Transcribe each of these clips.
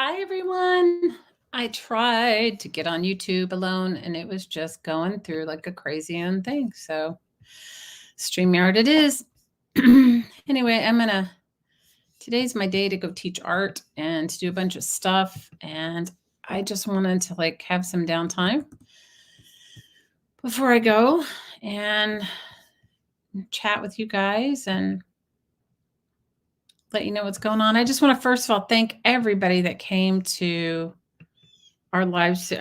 Hi, everyone. I tried to get on YouTube alone and it was just going through like a crazy own thing. So, StreamYard it is. Anyway, today's my day to go teach art and to do a bunch of stuff. And I just wanted to like have some downtime before I go and chat with you guys and let you know what's going on. I just want to first of all thank everybody that came to our live thing,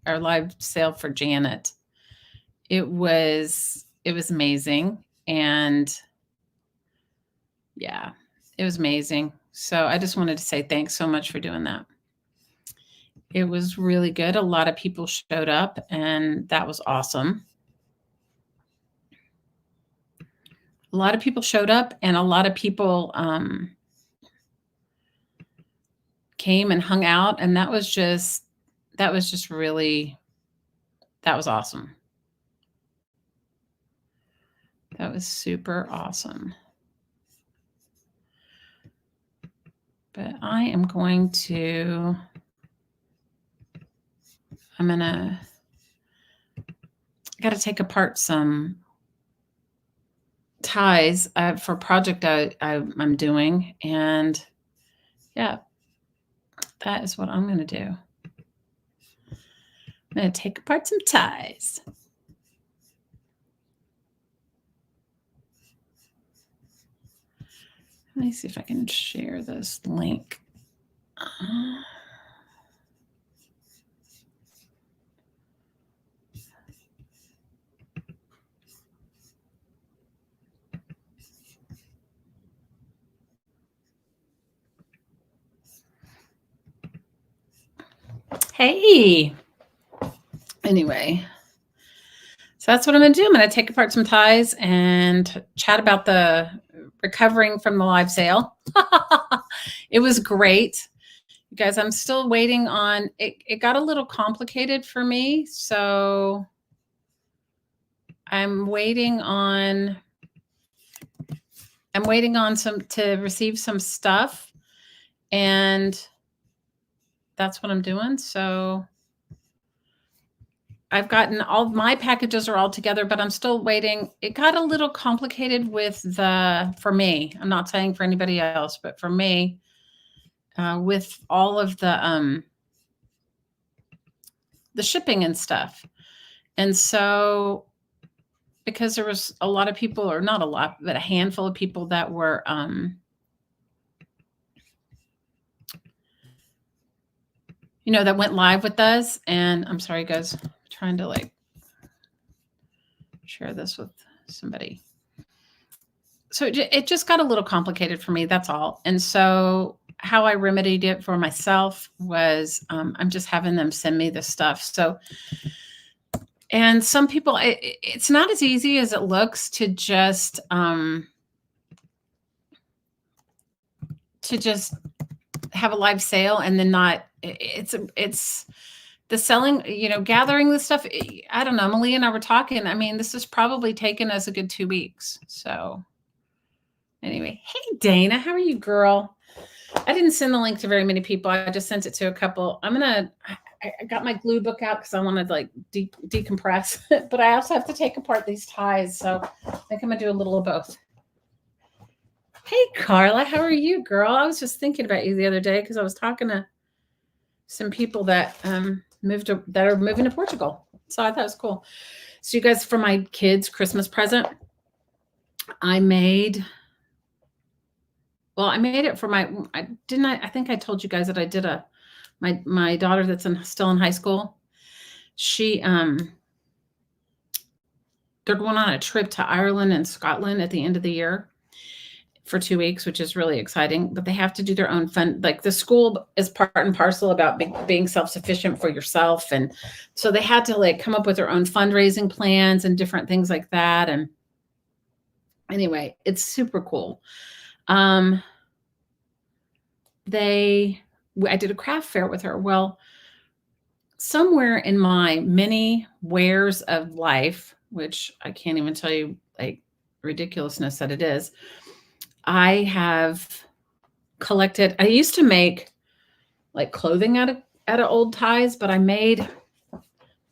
our live sale for Janet. It was amazing, and yeah, it was amazing. So I just wanted to say thanks so much for doing that. It was really good. A lot of people showed up, and that was awesome. A lot of people showed up, and a lot of people came and hung out, and that was just really, that was awesome. That was super awesome. But I am going to, got to take apart some ties for a project I'm doing. And yeah, that is what I'm going to do. I'm going to take apart some ties. Let me see if I can share this link. Hey. Anyway, so that's what I'm going to do. I'm going to take apart some ties and chat about the recovering from the live sale. It was great. You guys, I'm still waiting on it. It got a little complicated for me. So I'm waiting on to receive some stuff, and that's what I'm doing. So I've gotten all my packages are all together, but I'm still waiting. It got a little complicated for me. I'm not saying for anybody else, but for me, with all of the shipping and stuff. And so, because there was a lot of people, or not a lot, but a handful of people that were that went live with us. And I'm sorry, guys, I'm trying to like share this with somebody. So it just got a little complicated for me. That's all. And so how I remedied it for myself was I'm just having them send me the stuff. So, and some people, it's not as easy as it looks to just have a live sale and then not. It's the selling, gathering the stuff. I don't know. Malia and I were talking. I mean, this has probably taken us a good 2 weeks. So anyway, hey, Dana, how are you, girl? I didn't send the link to very many people. I just sent it to a couple. I got my glue book out because I wanted to like decompress, but I also have to take apart these ties. So I think I'm going to do a little of both. Hey, Carla, how are you, girl? I was just thinking about you the other day because I was talking to some people that are moving to Portugal. So I thought it was cool. So you guys, for my kids' Christmas present, I made it for I think I told you guys that I did my daughter that's still in high school. She they're going on a trip to Ireland and Scotland at the end of the year for 2 weeks, which is really exciting, but they have to do their own fun. Like the school is part and parcel about being self-sufficient for yourself. And so they had to like come up with their own fundraising plans and different things like that. And anyway, it's super cool. I did a craft fair with her. Well, somewhere in my many wares of life, which I can't even tell you like ridiculousness that it is, I have collected. I used to make like clothing out of old ties, but I made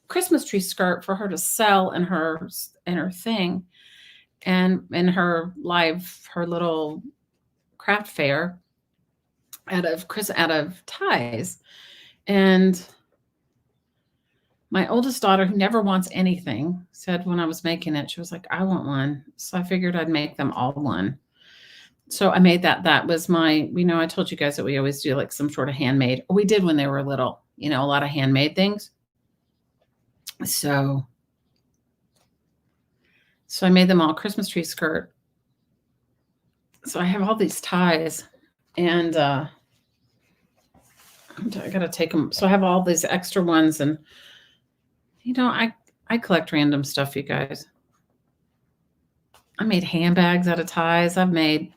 Christmas tree skirt for her to sell in her thing, and in her little craft fair out of ties. And my oldest daughter, who never wants anything, said when I was making it, she was like, I want one. So I figured I'd make them all one. So I made that. That was my, I told you guys that we always do like some sort of handmade. We did when they were little, a lot of handmade things. So I made them all Christmas tree skirt. So I have all these ties, and I got to take them. So I have all these extra ones, and I collect random stuff, you guys. I made handbags out of ties. I've made,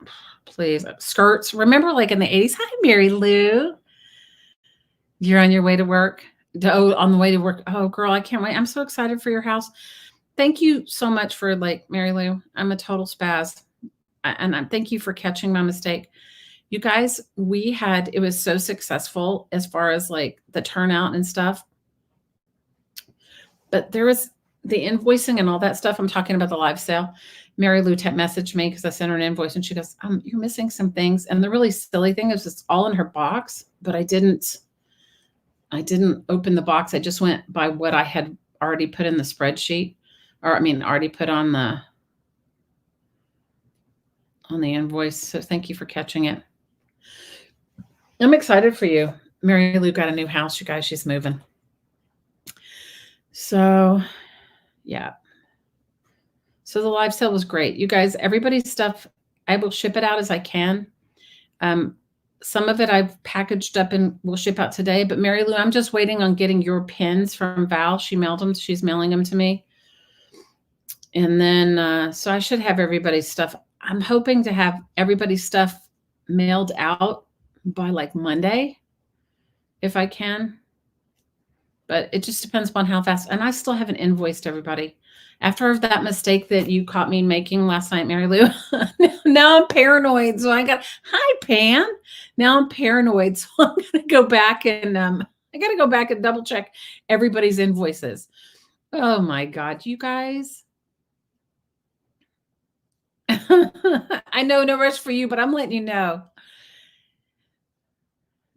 skirts. Remember, like in the 80s? Hi, Mary Lou. You're on your way to work? Oh, on the way to work. Oh, girl, I can't wait. I'm so excited for your house. Thank you so much for Mary Lou. I'm a total spaz. And thank you for catching my mistake. You guys, it was so successful as far as the turnout and stuff. But there was the invoicing and all that stuff. I'm talking about the live sale. Mary Lou messaged me because I sent her an invoice, and she goes, you're missing some things. And the really silly thing is it's all in her box, but I didn't open the box. I just went by what I had already put in the spreadsheet, already put on the invoice. So thank you for catching it. I'm excited for you. Mary Lou got a new house, you guys. She's moving. So, yeah. So the live sale was great. You guys, everybody's stuff, I will ship it out as I can. Some of it I've packaged up and will ship out today. But Mary Lou, I'm just waiting on getting your pins from Val. She mailed them. She's mailing them to me. And then, so I should have everybody's stuff. I'm hoping to have everybody's stuff mailed out by Monday, if I can. But it just depends upon how fast. And I still haven't invoiced everybody. After that mistake that you caught me making last night, Mary Lou, now I'm paranoid. So hi, Pam. Now I'm paranoid. So I'm going to go back and I got to go back and double check everybody's invoices. Oh my God, you guys. I know, no rush for you, but I'm letting you know.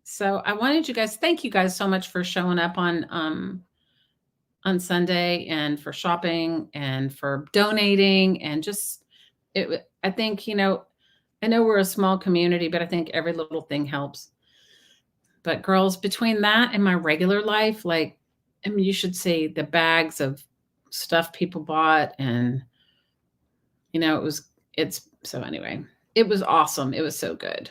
So I wanted you guys, thank you guys so much for showing up on Sunday, and for shopping, and for donating, and just I think, I know we're a small community, but I think every little thing helps. But girls, between that and my regular life, you should see the bags of stuff people bought, and so anyway, it was awesome. It was so good.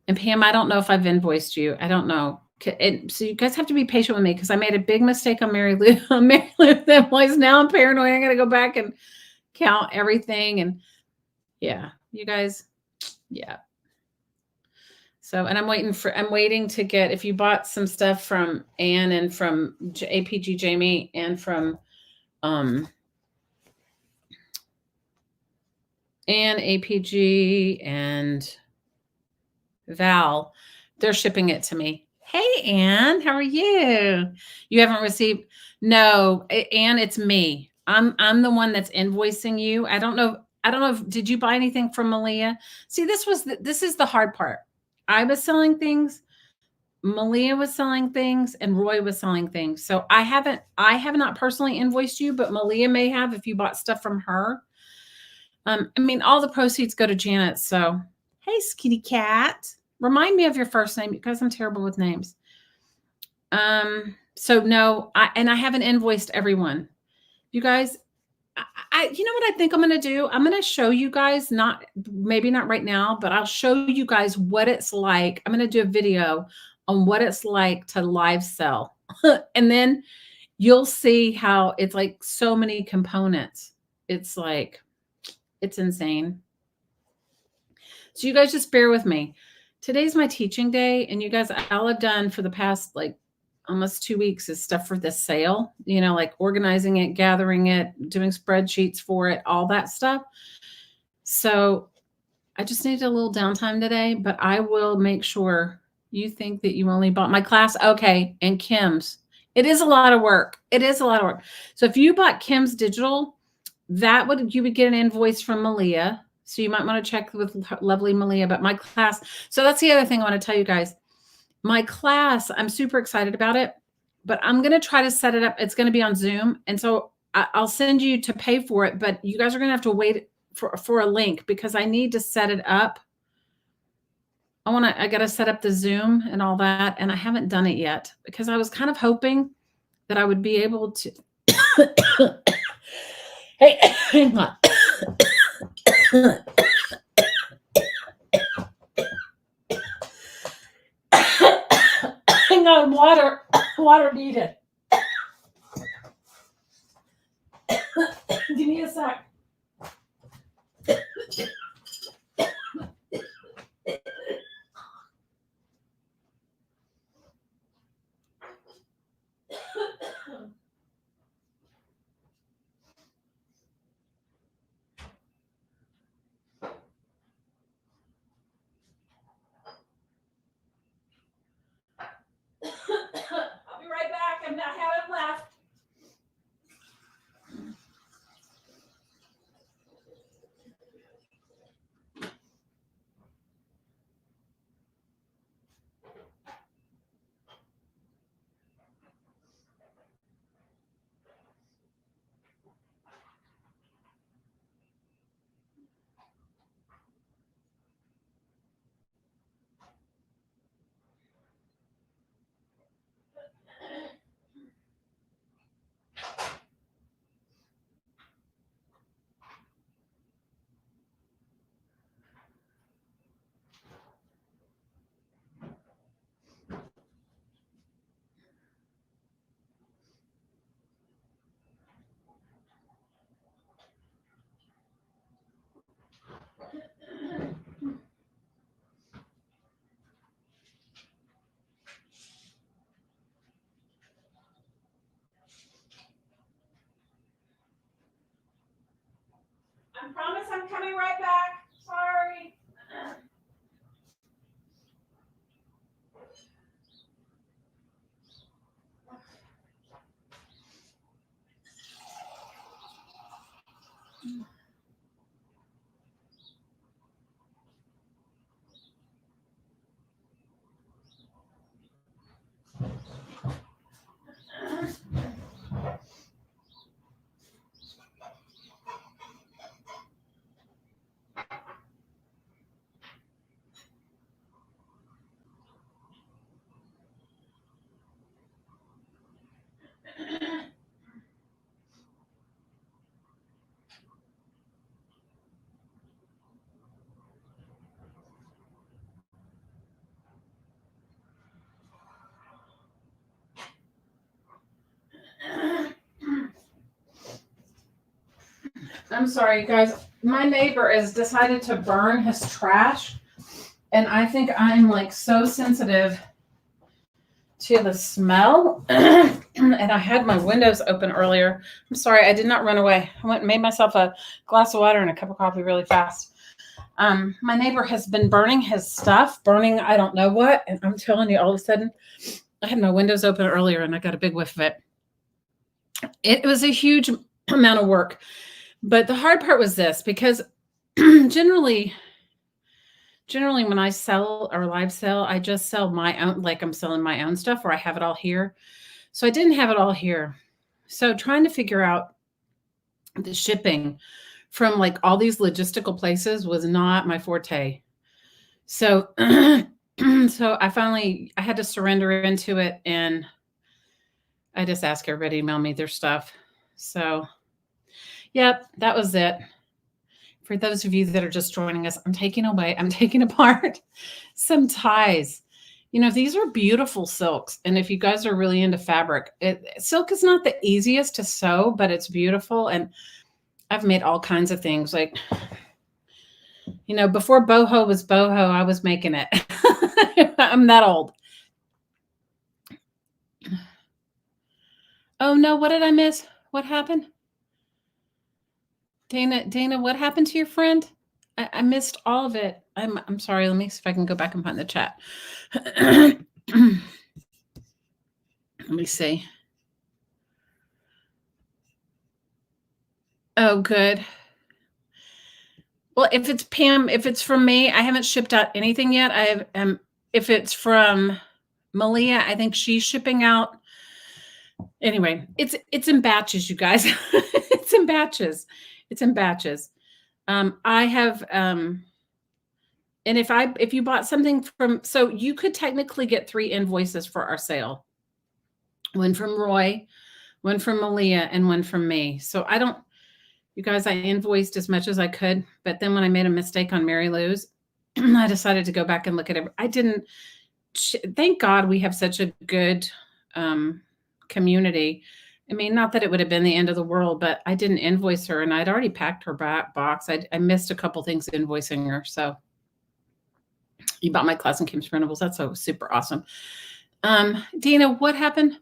And Pam, I don't know if I've invoiced you. I don't know. So you guys have to be patient with me, because I made a big mistake on Mary Lou. Mary Lou invoice. Now I'm paranoid. I got to go back and count everything. And yeah, you guys, yeah. So, and I'm waiting to get, if you bought some stuff from Anne and from APG Jamie and from Anne, APG, and Val, they're shipping it to me. Hey, Anne, how are you? You haven't received? No, Anne, it's me. I'm the one that's invoicing you. I don't know if, did you buy anything from Malia? See, this is the hard part. I was selling things, Malia was selling things, and Roy was selling things. So I have not personally invoiced you, but Malia may have if you bought stuff from her. All the proceeds go to Janet. So, hey, Skitty Cat. Remind me of your first name, because I'm terrible with names. So no, I haven't invoiced everyone. You guys, you know what I think I'm going to do? I'm going to show you guys, maybe not right now, but I'll show you guys what it's like. I'm going to do a video on what it's like to live sell. And then you'll see how it's so many components. It's insane. So you guys just bear with me. Today's my teaching day, and you guys, all I've done for the past almost 2 weeks is stuff for this sale, organizing it, gathering it, doing spreadsheets for it, all that stuff. So I just needed a little downtime today, but I will make sure. You think that you only bought my class? Okay, and Kim's. It is a lot of work. It is a lot of work. So if you bought Kim's digital, you would get an invoice from Malia. So you might want to check with lovely Malia. But my class, so that's the other thing I want to tell you guys. My class, I'm super excited about it, but I'm going to try to set it up. It's going to be on Zoom. And so I'll send you to pay for it, but you guys are going to have to wait for a link because I need to set it up. I got to set up the Zoom and all that. And I haven't done it yet because I was kind of hoping that I would be able to. Hey, hang on. Hang on, water needed. Give me a sec. I'll be right back. I haven't left. I promise I'm coming right back. Sorry. I'm sorry, guys. My neighbor has decided to burn his trash, and I think I'm like so sensitive to the smell. And I had my windows open earlier. I'm sorry, I did not run away. I went and made myself a glass of water and a cup of coffee really fast. My neighbor has been burning his stuff, I don't know what, and I'm telling you, all of a sudden, I had my windows open earlier and I got a big whiff of it. It was a huge amount of work. But the hard part was this, because generally when I sell or live sell, I just sell my own, like I'm selling my own stuff where I have it all here. So I didn't have it all here. So trying to figure out the shipping from like all these logistical places was not my forte. So, so I had to surrender into it, and I just asked everybody to email me their stuff. So, yep, that was it. For those of you that are just joining us, I'm taking apart some ties. You know, these are beautiful silks. And if you guys are really into fabric, silk is not the easiest to sew, but it's beautiful. And I've made all kinds of things. Like, you know, before boho was boho, I was making it. I'm that old. Oh no, what did I miss? What happened? Dana, what happened to your friend? I missed all of it. I'm sorry. Let me see if I can go back and find the chat. Let me see. Oh, good. Well, if it's Pam, if it's from me, I haven't shipped out anything yet. I have, if it's from Malia, I think she's shipping out. Anyway, it's in batches, you guys. It's in batches. It's in batches. I have, and if you bought something from, so you could technically get 3 invoices for our sale. One from Roy, one from Malia, and one from me. So I don't, you guys, I invoiced as much as I could, but then when I made a mistake on Mary Lou's, I decided to go back and look at it. I didn't, thank God we have such a good community. I mean, not that it would have been the end of the world, but I didn't invoice her and I'd already packed her box. I missed a couple things invoicing her. So you bought my Class and Kim's printables. That's so super awesome. Dina, what happened?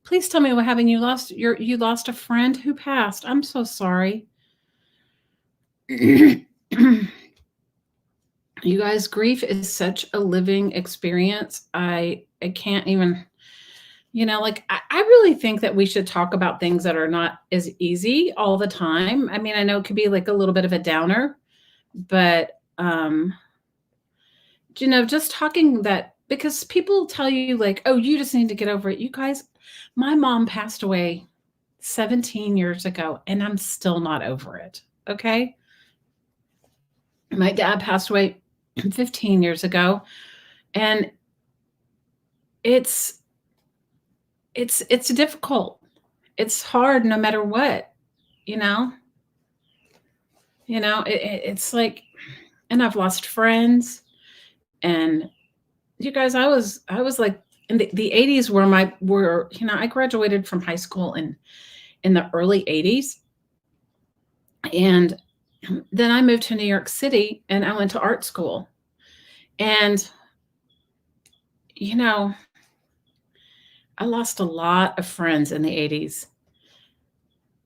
Please tell me what happened. You lost a friend who passed. I'm so sorry. You guys, grief is such a living experience. I can't even, like I really think that we should talk about things that are not as easy all the time. I mean, I know it could be like a little bit of a downer, but just talking that, because people tell you like, oh, you just need to get over it. You guys, my mom passed away 17 years ago and I'm still not over it. Okay. My dad passed away 15 years ago and it's difficult. It's hard no matter what, it's like, and I've lost friends, and you guys, I was like in the 80s I graduated from high school in the early 80s. And then I moved to New York City and I went to art school. And, I lost a lot of friends in the 80s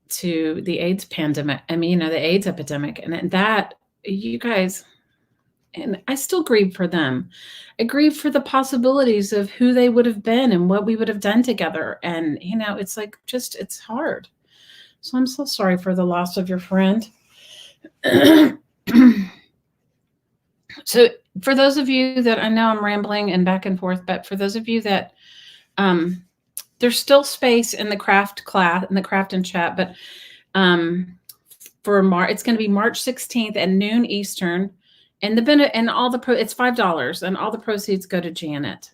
to the AIDS pandemic. I mean, the AIDS epidemic. And that, you guys, and I still grieve for them. I grieve for the possibilities of who they would have been and what we would have done together. And, it's like, it's hard. So I'm so sorry for the loss of your friend. So for those of you that, I know I'm rambling and back and forth, but for those of you that, there's still space in the craft class, in the craft and chat, but for it's going to be March 16th at noon Eastern. And it's $5, and all the proceeds go to Janet,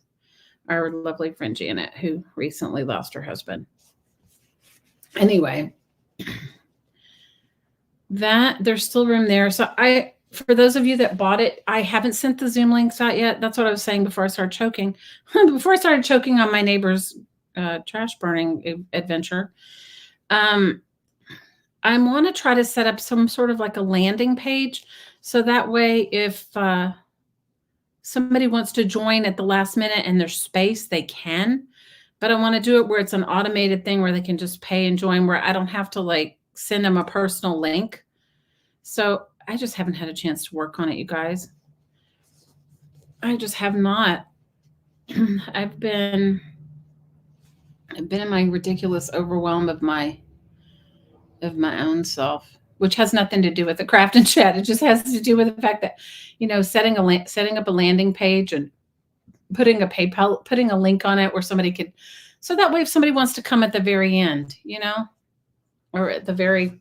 our lovely friend Janet, who recently lost her husband. Anyway, there's still room there. So for those of you that bought it, I haven't sent the Zoom links out yet. That's what I was saying before I started choking. Before I started choking on my neighbor's trash burning adventure. I want to try to set up some sort of like a landing page. So that way, if somebody wants to join at the last minute and there's space, they can. But I want to do it where it's an automated thing where they can just pay and join, where I don't have to like send them a personal link. So I just haven't had a chance to work on it, you guys. I just have not. I've been in my ridiculous overwhelm of my own self, which has nothing to do with the craft and chat. It just has to do with the fact that, setting up a landing page and putting a link on it where somebody could, so that way if somebody wants to come at the very end, or at the very,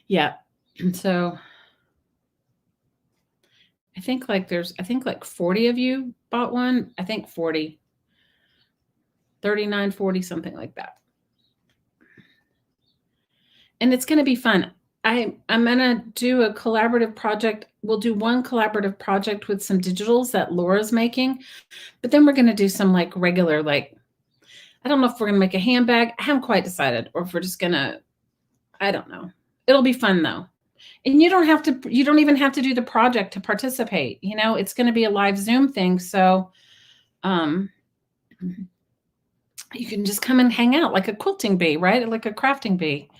yeah. So I think like 40 of you bought one. I think 40, 39, 40, something like that. And it's going to be fun. I'm going to do a collaborative project. We'll do one collaborative project with some digitals that Laura's making, but then we're going to do some like regular, like, I don't know if we're going to make a handbag. I haven't quite decided, or if we're just going to, I don't know. It'll be fun though. And you don't even have to do the project to participate. It's going to be a live Zoom thing. So, you can just come and hang out like a quilting bee, right? Like a crafting bee.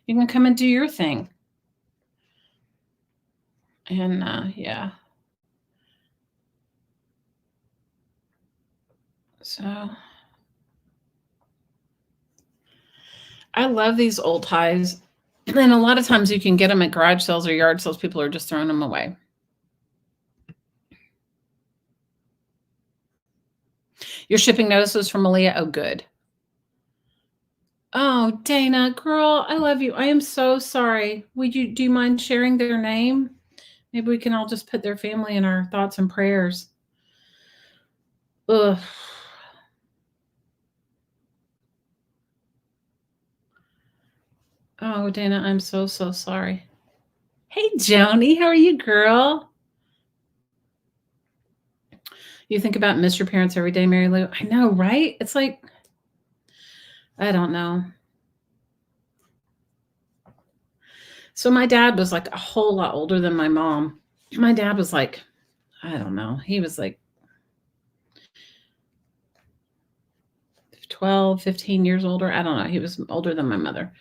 You can come and do your thing. And yeah. So I love these old ties. And a lot of times you can get them at garage sales or yard sales. People are just throwing them away. You're shipping notices from Malia? Oh, good. Oh, Dana, girl, I love you. I am so sorry. Do you mind sharing their name? Maybe we can all just put their family in our thoughts and prayers. Ugh. Oh, Dana, I'm so, so sorry. Hey, Joni, how are you, girl? You think about miss your parents every day, Mary Lou? I know, right? It's like, I don't know. So my dad was like a whole lot older than my mom. My dad was like, I don't know. He was like 12, 15 years older. I don't know. He was older than my mother.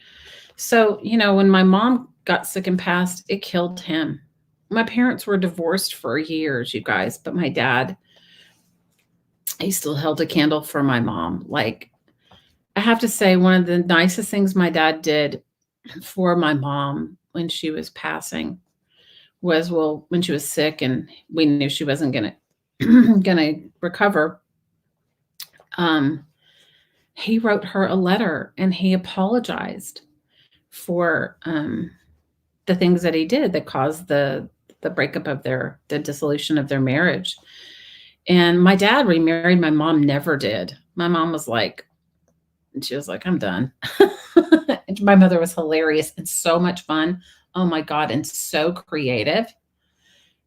So, when my mom got sick and passed, it killed him. My parents were divorced for years, you guys, but my dad, he still held a candle for my mom. Like, I have to say, one of the nicest things my dad did for my mom when she was passing was, well, when she was sick and we knew she wasn't gonna gonna recover, um, he wrote her a letter and he apologized for the things that he did that caused the breakup of the dissolution of their marriage. And my dad remarried. My mom never did. My mom was like, she was like, I'm done. My mother was hilarious and so much fun. Oh my God. And so creative.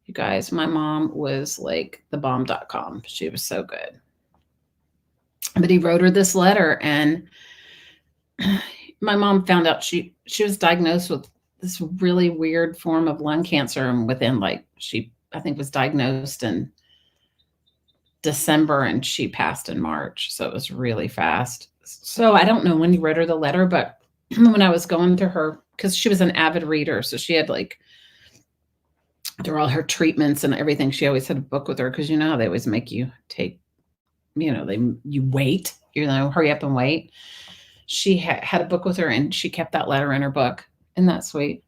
You guys, my mom was like the bomb.com. She was so good. But he wrote her this letter, and my mom found out she was diagnosed with this really weird form of lung cancer, and within she, I think, was diagnosed in December and she passed in March. So it was really fast. So I don't know when he wrote her the letter, but when I was going through her, because she was an avid reader, so she had through all her treatments and everything, she always had a book with her, because you know how they always make you take, you wait, hurry up and wait. She had a book with her, and she kept that letter in her book. Isn't that sweet?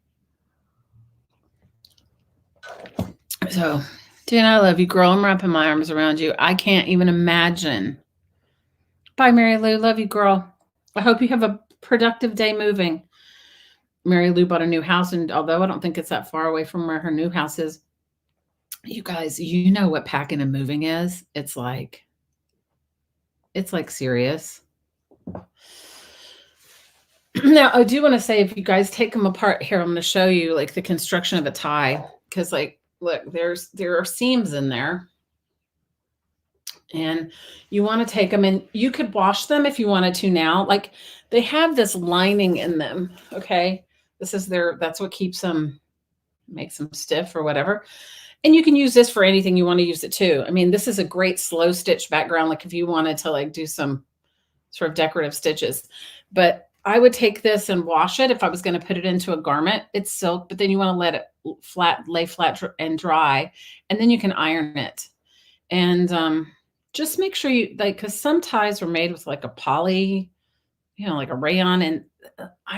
So, Dana, I love you, girl. I'm wrapping my arms around you. I can't even imagine. Bye, Mary Lou. Love you, girl. I hope you have a productive day moving. Mary Lou bought a new house, and although I don't think it's that far away from where her new house is, you guys, you know what packing and moving is? It's like serious. Now, I do want to say, if you guys take them apart here, I'm going to show you the construction of a tie, because look, there are seams in there, and you want to take them, and you could wash them if you wanted to now. They have this lining in them. Okay. That's what keeps them, makes them stiff or whatever. And you can use this for anything you want to use it to. I mean, this is a great slow stitch background, if you wanted to do some sort of decorative stitches. But I would take this and wash it if I was going to put it into a garment. It's silk, but then you want to let it lay flat and dry, and then you can iron it. And just make sure you because some ties are made with a poly, like a rayon, and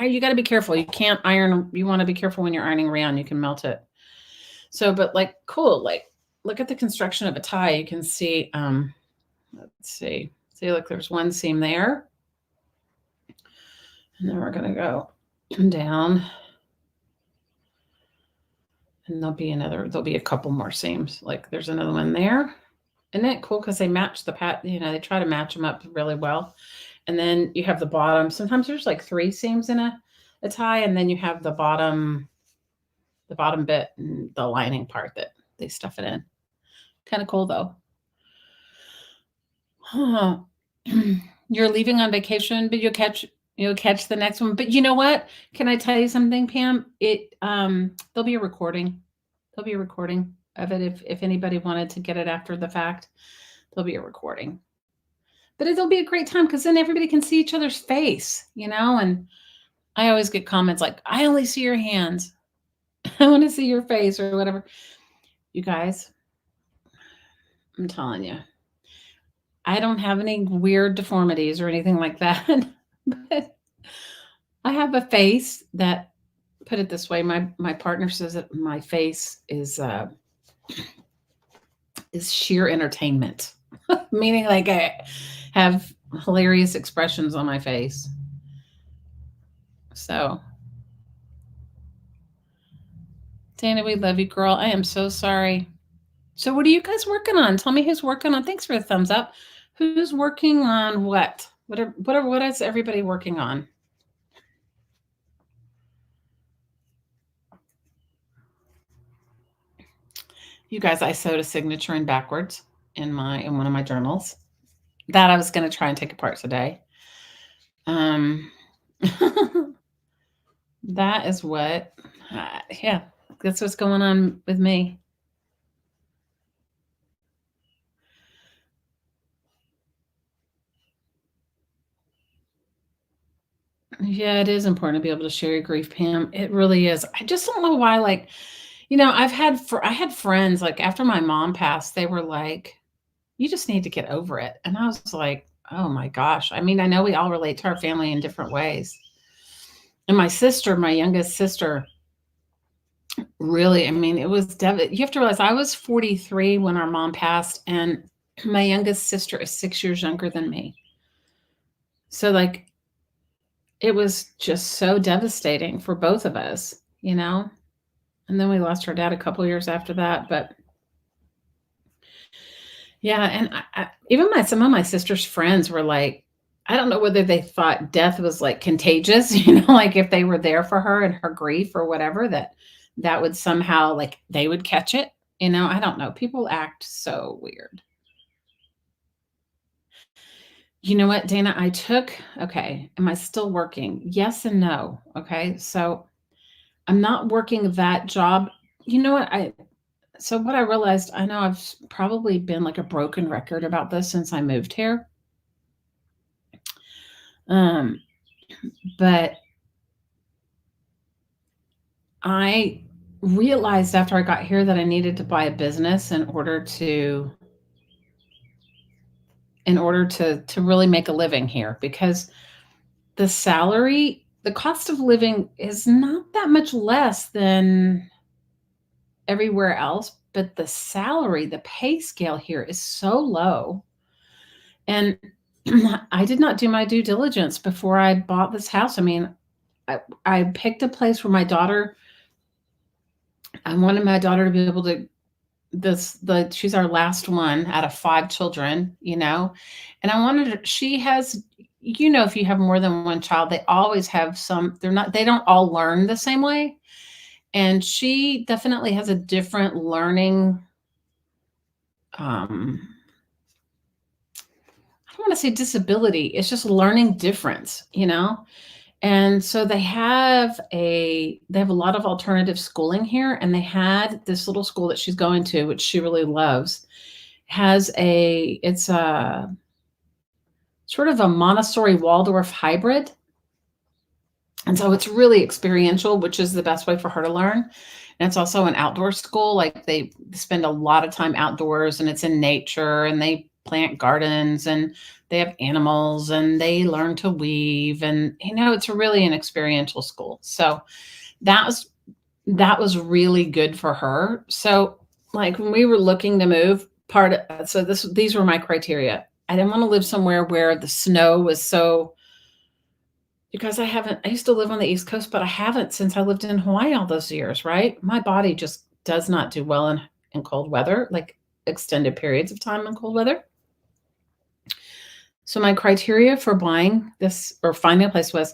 you got to be careful. You can't iron. You want to be careful when you're ironing rayon. You can melt it. So, but cool. Look at the construction of a tie. You can see. Let's see. See, look, there's one seam there. And then we're going to go down. And there'll be a couple more seams. There's another one there. Isn't it cool? Because they match the they try to match them up really well. And then you have the bottom. Sometimes there's 3 seams in a tie, and then you have the bottom bit and the lining part that they stuff it in. Kind of cool though. Huh. You're leaving on vacation, but you'll catch the next one. But you know what? Can I tell you something, Pam? There'll be a recording. There'll be a recording of it if anybody wanted to get it after the fact. There'll be a recording. But it'll be a great time, because then everybody can see each other's face, and I always get comments like, I only see your hands. I want to see your face or whatever. You guys, I'm telling you, I don't have any weird deformities or anything like that. But I have a face that, put it this way, my partner says that my face is sheer entertainment. Meaning like I have hilarious expressions on my face. So Dana, we love you, girl. I am so sorry. So what are you guys working on? Tell me who's working on. Thanks for the thumbs up. Who's working on what? What is everybody working on? You guys, I sewed a signature in backwards in one of my journals that I was going to try and take apart today. That is what, yeah, that's what's going on with me. Yeah, it is important to be able to share your grief, Pam. It really is. I just don't know why, like, I had friends, like, after my mom passed, they were like, "You just need to get over it." And I was like, "Oh my gosh." I mean, I know we all relate to our family in different ways. And my youngest sister, really, I mean, it was you have to realize I was 43 when our mom passed, and my youngest sister is 6 years younger than me. So, like, it was just so devastating for both of us, And then we lost our dad a couple years after that, but yeah, and even some of my sister's friends were like, I don't know whether they thought death was like contagious, like if they were there for her and her grief or whatever, that would somehow, like, they would catch it. I don't know. People act so weird. You know what, Dana? Okay, am I still working? Yes and no. Okay, so I'm not working that job. You know what? So what I realized, I know I've probably been like a broken record about this since I moved here. But I realized after I got here that I needed to buy a business in order to really make a living here, because the cost of living is not that much less than everywhere else, but the salary, the pay scale here is so low. And I did not do my due diligence before I bought this house. I mean, I picked a place where I wanted my daughter to be able to, she's our last one out of 5 children, and I wanted her, she has, if you have more than one child, they always have they don't all learn the same way. And she definitely has a different learning, I don't want to say disability. It's just learning difference, And so they have a lot of alternative schooling here, and they had this little school that she's going to, which she really loves, it's a sort of a Montessori Waldorf hybrid. And so it's really experiential, which is the best way for her to learn. And it's also an outdoor school. Like, they spend a lot of time outdoors, and it's in nature, and they plant gardens, and they have animals, and they learn to weave. And, it's really an experiential school. So that was really good for her. So, like, when we were looking to move, these were my criteria. I didn't want to live somewhere where the snow was so, because I used to live on the East Coast, but I haven't since I lived in Hawaii all those years, right? My body just does not do well in cold weather, like extended periods of time in cold weather. So my criteria for buying this or finding a place was,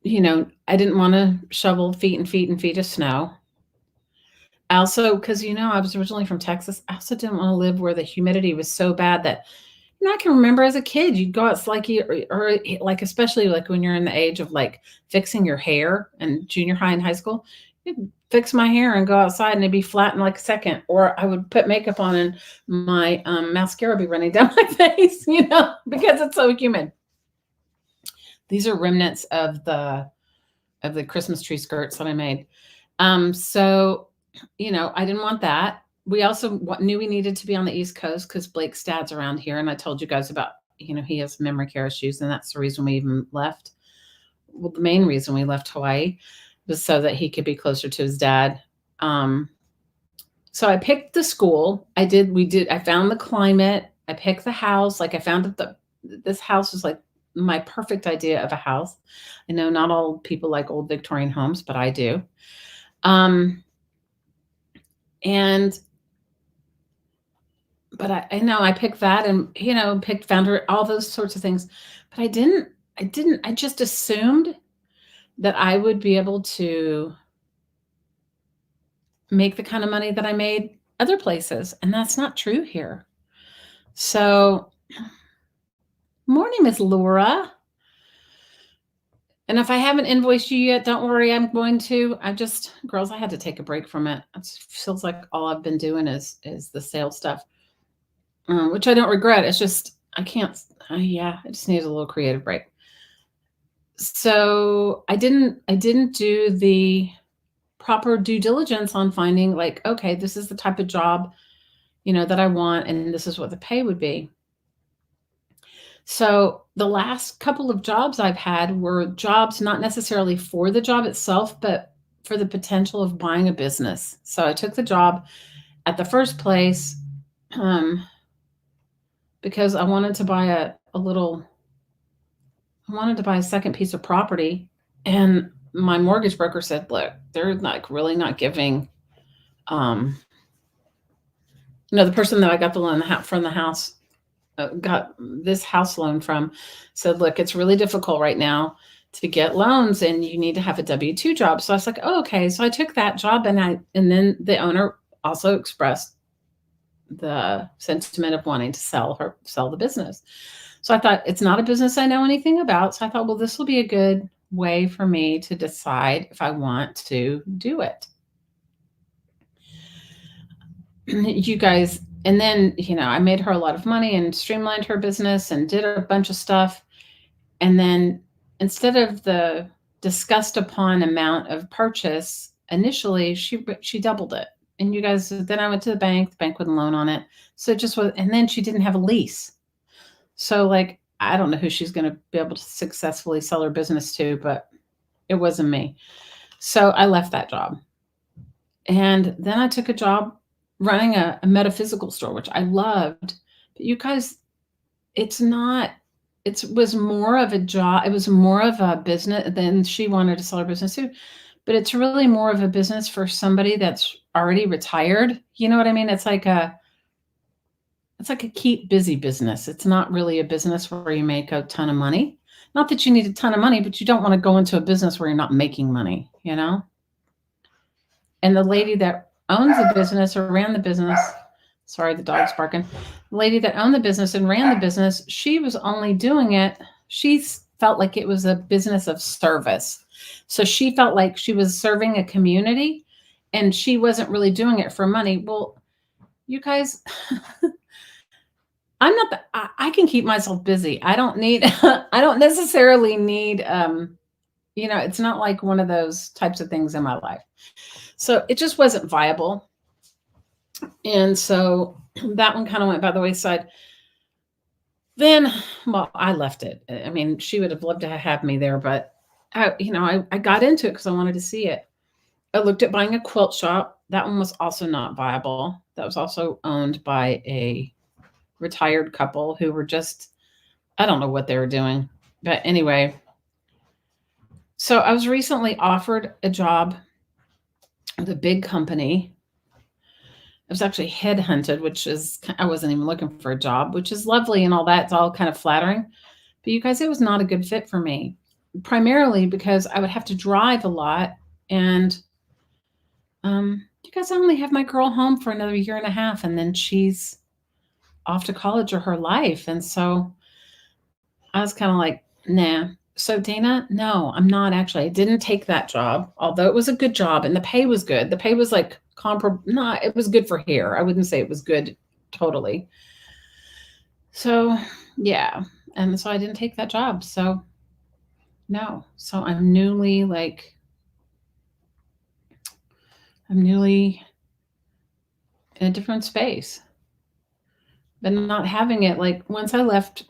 I didn't want to shovel feet and feet and feet of snow. Also, because, I was originally from Texas, I also didn't want to live where the humidity was so bad that, I can remember as a kid, you'd go out, like, or like, especially like when you're in the age of like fixing your hair in junior high and high school, you'd fix my hair and go outside and it'd be flat in like a second. Or I would put makeup on and my mascara would be running down my face, because it's so humid. These are remnants of the Christmas tree skirts that I made. So, I didn't want that. We also knew we needed to be on the East Coast because Blake's dad's around here. And I told you guys about, he has memory care issues. And that's the reason we even left. Well, the main reason we left Hawaii was so that he could be closer to his dad. So I picked the school. I found the climate. I picked the house. Like I found that this house was like my perfect idea of a house. I know not all people like old Victorian homes, but I do. And but I know I picked that and, found her all those sorts of things. But I just assumed that I would be able to make the kind of money that I made other places. And that's not true here. So, morning, Miss Laura. And if I haven't invoiced you yet, don't worry, I'm going to. Girls, I had to take a break from it. It feels like all I've been doing is the sales stuff, which I don't regret. It's just, I can't, I just need a little creative break. So I didn't do the proper due diligence on finding like, okay, this is the type of job, that I want, and this is what the pay would be. So the last couple of jobs I've had were jobs not necessarily for the job itself, but for the potential of buying a business. So I took the job at the first place because I wanted to buy I wanted to buy a second piece of property. And my mortgage broker said, look, they're like really not giving, the person that I got the loan from the house, got this house loan from, said, look, it's really difficult right now to get loans and you need to have a W-2 job. So I was like, oh, okay. So I took that job and then the owner also expressed the sentiment of wanting to sell the business. So I thought, it's not a business I know anything about. So I thought, well, this will be a good way for me to decide if I want to do it. You guys, and then, I made her a lot of money and streamlined her business and did a bunch of stuff. And then instead of the discussed upon amount of purchase, initially she doubled it. And you guys, then I went to the bank wouldn't loan on it. So it just was, and then she didn't have a lease. So like, I don't know who she's going to be able to successfully sell her business to, but it wasn't me. So I left that job. And then I took a job running a metaphysical store, which I loved. But you guys, it was more of a job. It was more of a business than she wanted to sell her business to. But it's really more of a business for somebody that's already retired. You know what I mean? It's like a keep busy business. It's not really a business where you make a ton of money. Not that you need a ton of money, but you don't want to go into a business where you're not making money, And the lady that owns the business or ran the business, sorry, the dog's barking. The lady that owned the business and ran the business, she was only doing it. She felt like it was a business of service. So she felt like she was serving a community and she wasn't really doing it for money. Well, you guys, I can keep myself busy. I don't necessarily need, it's not like one of those types of things in my life. So it just wasn't viable. And so that one kind of went by the wayside. Then, well, I left it. I mean, she would have loved to have me there, but I got into it because I wanted to see it. I looked at buying a quilt shop. That one was also not viable. That was also owned by a retired couple who were just, I don't know what they were doing. But anyway, so I was recently offered a job with a big company. I was actually headhunted, I wasn't even looking for a job, which is lovely and all that. It's all kind of flattering. But you guys, it was not a good fit for me, primarily because I would have to drive a lot. And you guys, I only have my girl home for another year and a half, and then she's off to college or her life. And so I was kind of like, nah. So Dana, no, I'm not actually. I didn't take that job, although it was a good job and the pay was good. The pay was like comparable. No, it was good for here. I wouldn't say it was good totally. So yeah. And so I didn't take that job. So no. So I'm newly like I'm newly in a different space. But not having it, like once I left,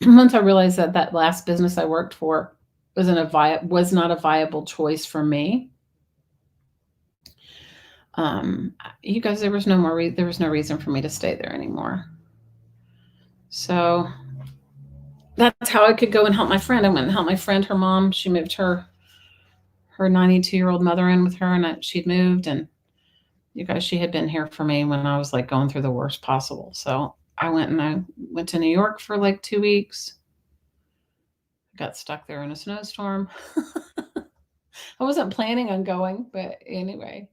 once I realized that that last business I worked for was not a viable choice for me. You guys, there was no more. There was no reason for me to stay there anymore. So that's how I could go and help my friend. I went and helped my friend. Her mom. She moved her 92-year-old mother in with her, and she'd moved. And you guys, she had been here for me when I was like going through the worst possible. So I went to New York for like 2 weeks. Got stuck there in a snowstorm. I wasn't planning on going, but anyway.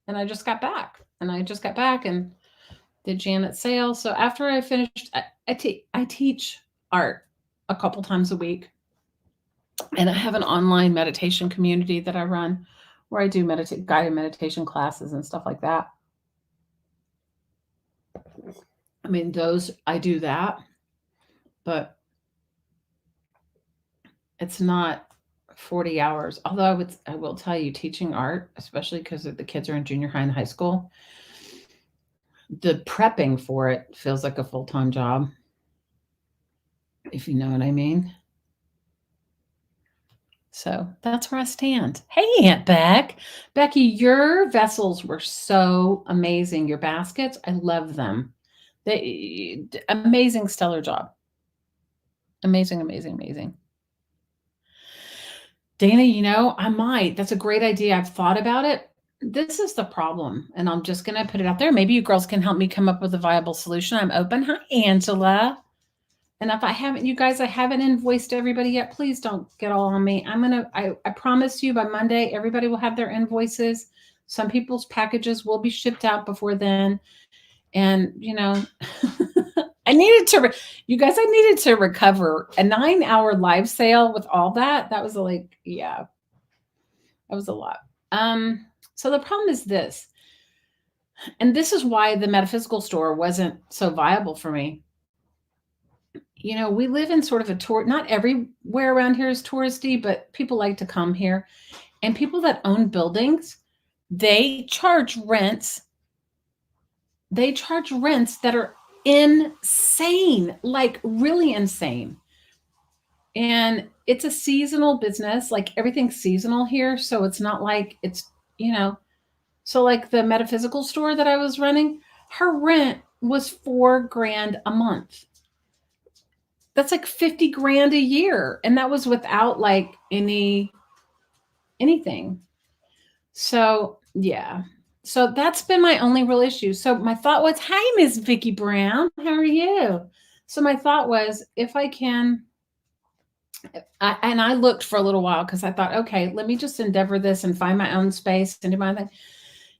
And I just got back. And did Janet's sale. So after I finished, I teach art a couple times a week. And I have an online meditation community that I run where I do guided meditation classes and stuff like that. I mean, I do that, but it's not 40 hours. Although I will tell you, teaching art, especially because the kids are in junior high and high school, the prepping for it feels like a full-time job, if you know what I mean. So that's where I stand. Hey, Aunt Beck. Becky, your vessels were so amazing. Your baskets, I love them. Amazing, stellar job. Amazing, amazing, amazing. Dana, I might. That's a great idea. I've thought about it. This is the problem, and I'm just going to put it out there. Maybe you girls can help me come up with a viable solution. I'm open. Hi, Angela. And if I haven't invoiced everybody yet, please don't get all on me. I promise you by Monday, everybody will have their invoices. Some people's packages will be shipped out before then. And, I needed to recover a 9-hour live sale with all that. That was that was a lot. So the problem is this, and this is why the metaphysical store wasn't so viable for me. We live in sort of not everywhere around here is touristy, but people like to come here. And people that own buildings, they charge rents. They charge rents that are insane, like really insane. And it's a seasonal business, like everything's seasonal here. So it's not like so like the metaphysical store that I was running, her rent was $4,000 a month. That's like $50,000 a year. And that was without like anything. So yeah. So that's been my only real issue. So my thought was, hi, Miss Vicki Brown. How are you? So my thought was, if I can, and I looked for a little while because I thought, okay, let me just endeavor this and find my own space and do my thing.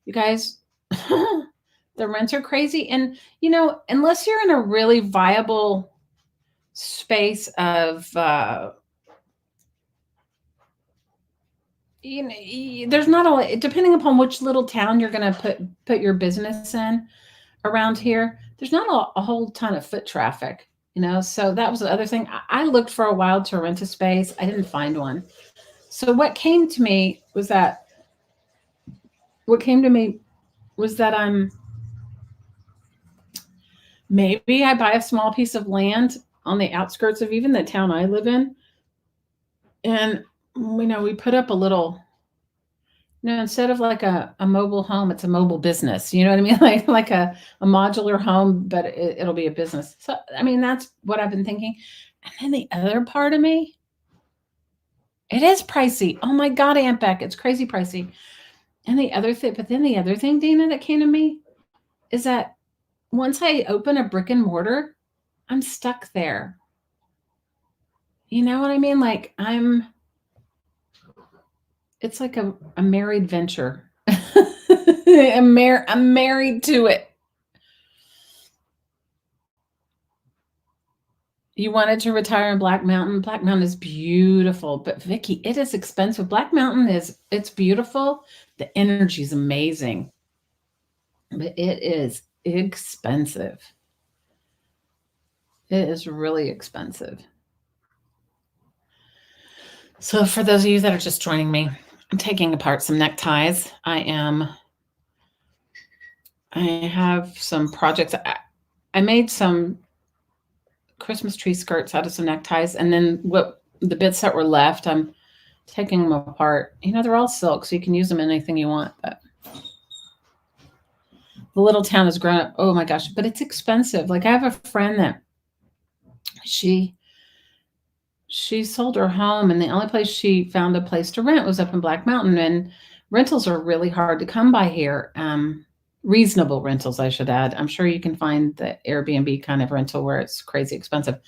You guys, the rents are crazy. And, unless you're in a really viable space of, there's not a, depending upon which little town you're going to put your business in around here, there's not a whole ton of foot traffic, so that was the other thing. I looked for a while to rent a space. I didn't find one. So what came to me was that maybe I buy a small piece of land on the outskirts of even the town I live in. And, we put up a little, instead of like a mobile home, it's a mobile business. You know what I mean? Like a modular home, but it'll be a business. So, that's what I've been thinking. And then the other part of me, it is pricey. Oh my God, Aunt Beck, it's crazy pricey. And the other thing, Dana, that came to me is that once I open a brick and mortar, I'm stuck there. You know what I mean? Like it's like a married venture. I'm married to it. You wanted to retire in Black Mountain. Black Mountain is beautiful, but Vicki, it is expensive. Black Mountain it's beautiful. The energy is amazing, but it is expensive. It is really expensive. So for those of you that are just joining me, I'm taking apart some neckties. I am I have some projects. I made some Christmas tree skirts out of some neckties, and then what the bits that were left, I'm taking them apart. You know, they're all silk, so you can use them in anything you want. But the little town has grown up. Oh my gosh, but it's expensive. Like I have a friend that she she sold her home, and the only place she found a place to rent was up in Black Mountain, and rentals are really hard to come by here. Reasonable rentals, I should add. I'm sure you can find the Airbnb kind of rental where it's crazy expensive.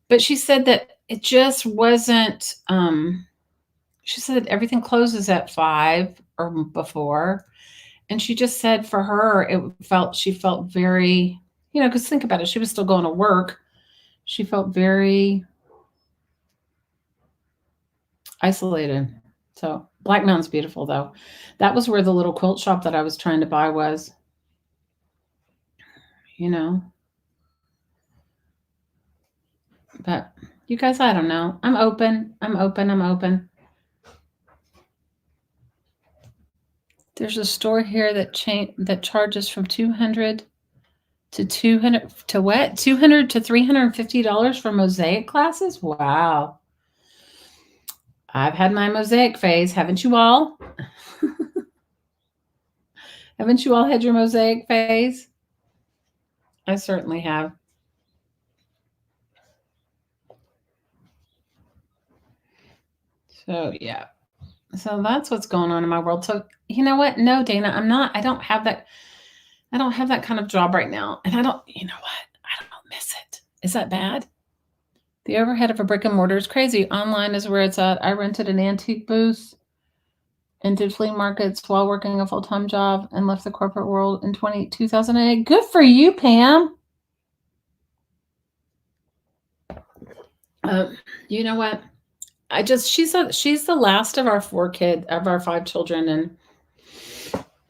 But she said that it just wasn't. She said everything closes at 5 or before, and she just said for her she felt very, because think about it, she was still going to work. She felt very isolated. So Black Mountain's beautiful though. That was where the little quilt shop that I was trying to buy was. you know. But you guys, I don't know. I'm open. I'm open. I'm open. There's a store here that charges from 200 to 200 to what? 200 to $350 for mosaic classes? Wow. I've had my mosaic phase, haven't you all? Haven't you all had your mosaic phase? I certainly have. So, yeah. So that's what's going on in my world. So, you know what? No, Dana, I don't have that. I don't have that kind of job right now. And you know what? I don't miss it. Is that bad? The overhead of a brick and mortar is crazy. Online is where it's at. I rented an antique booth and did flea markets while working a full-time job and left the corporate world in 2008. Good for you, Pam. You know what? She's the last of our of our 5 children. And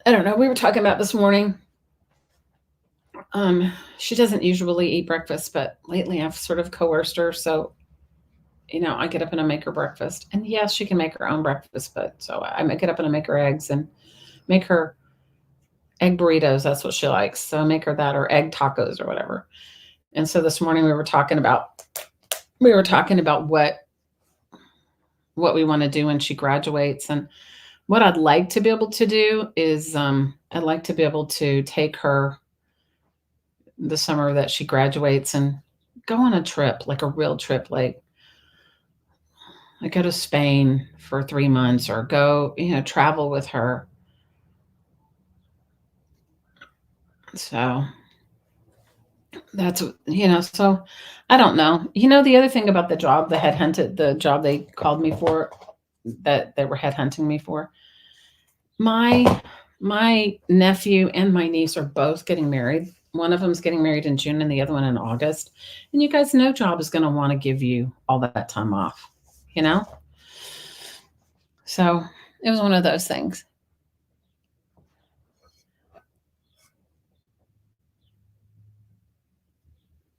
I don't know, we were talking about this morning. She doesn't usually eat breakfast, but lately I've sort of coerced her. So, I get up and I make her breakfast. And yes, she can make her own breakfast, but so I get up and I make her eggs and make her egg burritos. That's what she likes. So I make her that, or egg tacos or whatever. And so this morning we were talking about what we want to do when she graduates. And what I'd like to be able to do is I'd like to be able to take her the summer that she graduates and go on a trip, like a real trip, like go to Spain for 3 months, or go, travel with her. So that's, so I don't know. The other thing about the job, the job they called me for, that they were headhunting me for, my nephew and my niece are both getting married. One of them's getting married in June and the other one in August. And you guys, no job is going to want to give you all that time off, So it was one of those things.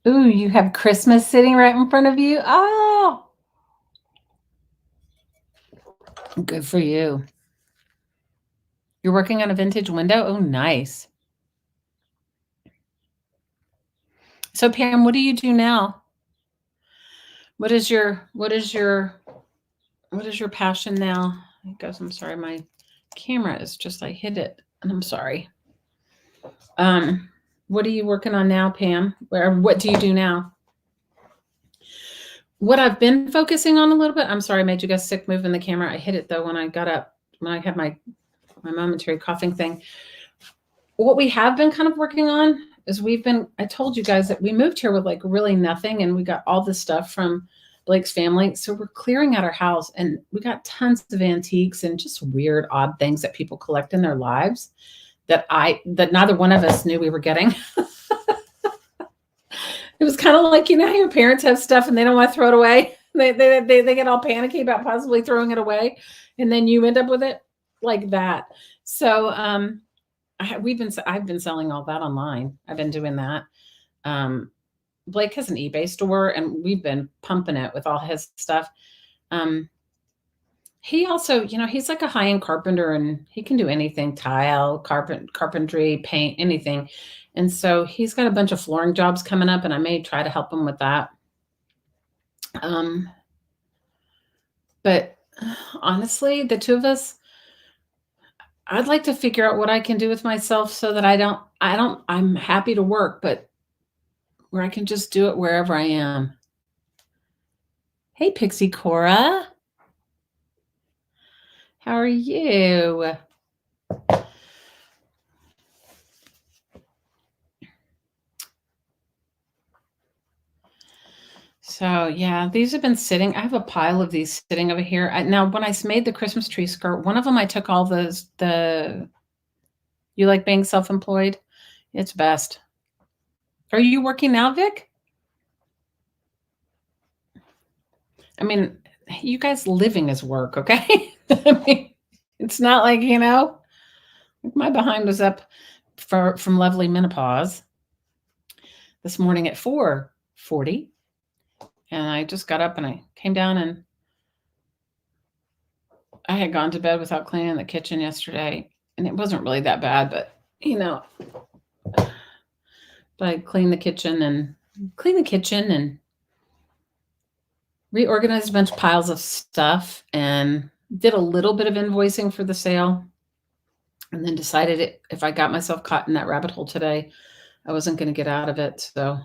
Ooh, you have Christmas sitting right in front of you. Oh, good for you. You're working on a vintage window? Oh, nice. So Pam, what do you do now? What is your passion now? It goes, I'm sorry, my camera is just, I hit it and I'm sorry. What are you working on now, Pam? What do you do now? What I've been focusing on a little bit, I'm sorry, I made you guys sick moving the camera. I hit it though when I got up, when I had my momentary coughing thing. What we have been kind of working on is I told you guys that we moved here with like really nothing, and we got all this stuff from Blake's family. So we're clearing out our house, and we got tons of antiques and just weird, odd things that people collect in their lives that neither one of us knew we were getting. It was kind of like, how your parents have stuff and they don't want to throw it away. They get all panicky about possibly throwing it away, and then you end up with it like that. So I've been selling all that online. I've been doing that. Blake has an eBay store, and we've been pumping it with all his stuff. He also, he's like a high-end carpenter and he can do anything, tile, carpentry, paint, anything. And so he's got a bunch of flooring jobs coming up and I may try to help him with that. But honestly, the two of us, I'd like to figure out what I can do with myself so that I'm happy to work, but where I can just do it wherever I am. Hey, Pixie Cora. How are you? So yeah, these have been sitting. I have a pile of these sitting over here. Now, when I made the Christmas tree skirt, one of them I took all you like being self-employed? It's best. Are you working now, Vic? I mean, you guys living is work, okay? I mean, it's not like, my behind was up from lovely menopause this morning at 4:40. And I just got up and I came down and I had gone to bed without cleaning the kitchen yesterday. And it wasn't really that bad, but but I cleaned the kitchen and reorganized a bunch of piles of stuff and did a little bit of invoicing for the sale. And then decided if I got myself caught in that rabbit hole today, I wasn't going to get out of it. So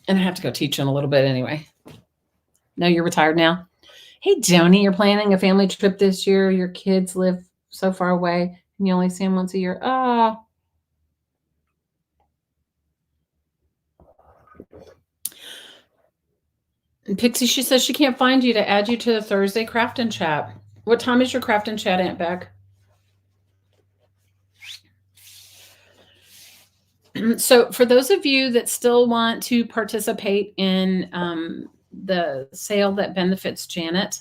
and I have to go teach in a little bit anyway. No, you're retired now. Hey, Joni, you're planning a family trip this year. Your kids live so far away and you only see them once a year. Oh. And Pixie, she says she can't find you to add you to the Thursday craft and chat. What time is your craft and chat, Aunt Beck? So for those of you that still want to participate in the sale that benefits Janet,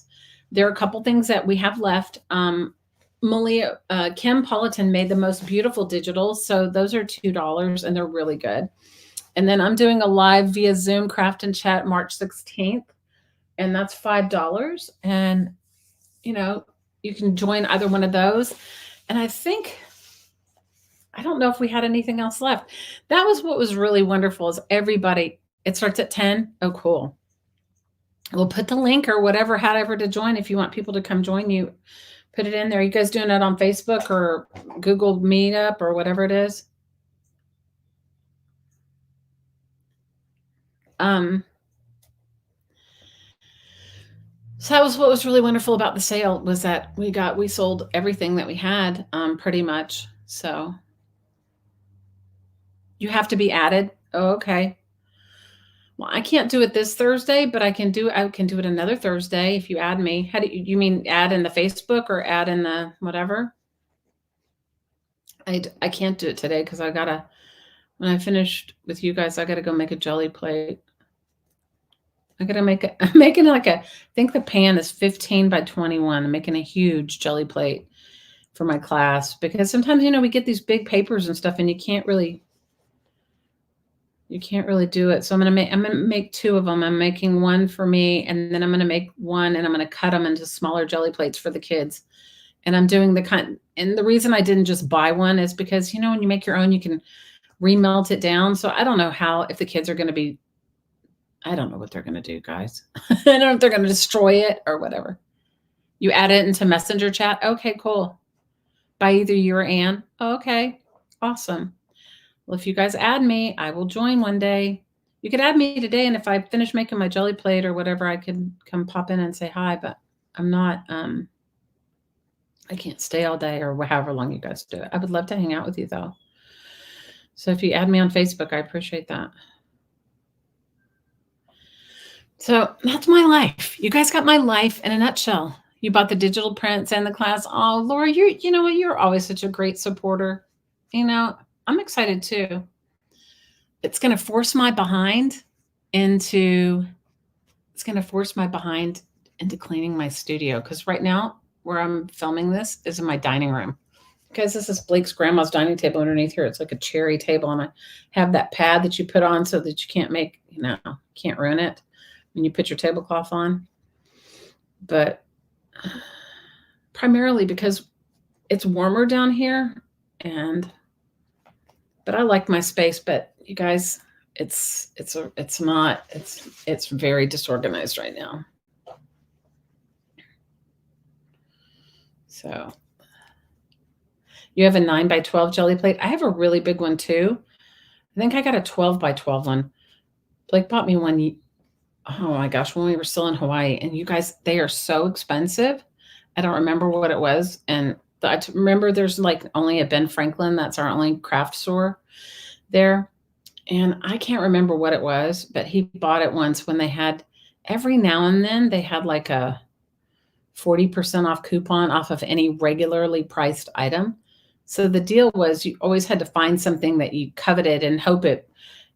there are a couple things that we have left. Malia, Kim Politan made the most beautiful digitals. So those are $2 and they're really good. And then I'm doing a live via Zoom craft and chat March 16th. And that's $5. And, you can join either one of those. And I don't know if we had anything else left. That was what was really wonderful is everybody, it starts at 10. Oh, cool. We'll put the link or whatever, however to join. If you want people to come join you, put it in there. Are you guys doing it on Facebook or Google Meetup or whatever it is? So that was what was really wonderful about the sale was that we sold everything that we had, pretty much. So you have to be added. Oh, okay. Well, I can't do it this Thursday, but I can do it another Thursday if you add me. How do you mean add in the Facebook or add in the whatever? I can't do it today because when I finished with you guys, I gotta go make a jelly plate. I gotta I'm making I think the pan is 15 by 21. I'm making a huge jelly plate for my class because sometimes, we get these big papers and stuff and you can't really do it. So I'm going to make two of them. I'm making one for me and then I'm going to make one and I'm going to cut them into smaller jelly plates for the kids. And I'm doing and the reason I didn't just buy one is because, when you make your own, you can remelt it down. So I don't know if the kids are going to be, I don't know what they're going to do, guys. I don't know if they're going to destroy it or whatever. You add it into Messenger chat. Okay, cool. By either you or Ann. Okay, awesome. Well, if you guys add me, I will join one day. You could add me today, and if I finish making my jelly plate or whatever, I could come pop in and say hi, but I'm not, I can't stay all day or however long you guys do it. I would love to hang out with you, though. So if you add me on Facebook, I appreciate that. So that's my life. You guys got my life in a nutshell. You bought the digital prints and the class. Oh, Laura, you know what? You're always such a great supporter. I'm excited too. It's going to force my behind into cleaning my studio. Because right now where I'm filming this is in my dining room. Because this is Blake's grandma's dining table underneath here. It's like a cherry table. And I have that pad that you put on so that you can't ruin it when you put your tablecloth on. but primarily because it's warmer down here, but I like my space. But you guys, it's very disorganized right now. So you have a 9 by 12 jelly plate. I have a really big one too. I think I got a 12 by 12 one. Blake bought me one. Oh my gosh, when we were still in Hawaii, and you guys, they are so expensive. I don't remember what it was. And I remember there's like only a Ben Franklin. That's our only craft store there. And I can't remember what it was, but he bought it once when they had, every now and then they had like a 40% off coupon off of any regularly priced item. So the deal was you always had to find something that you coveted and hope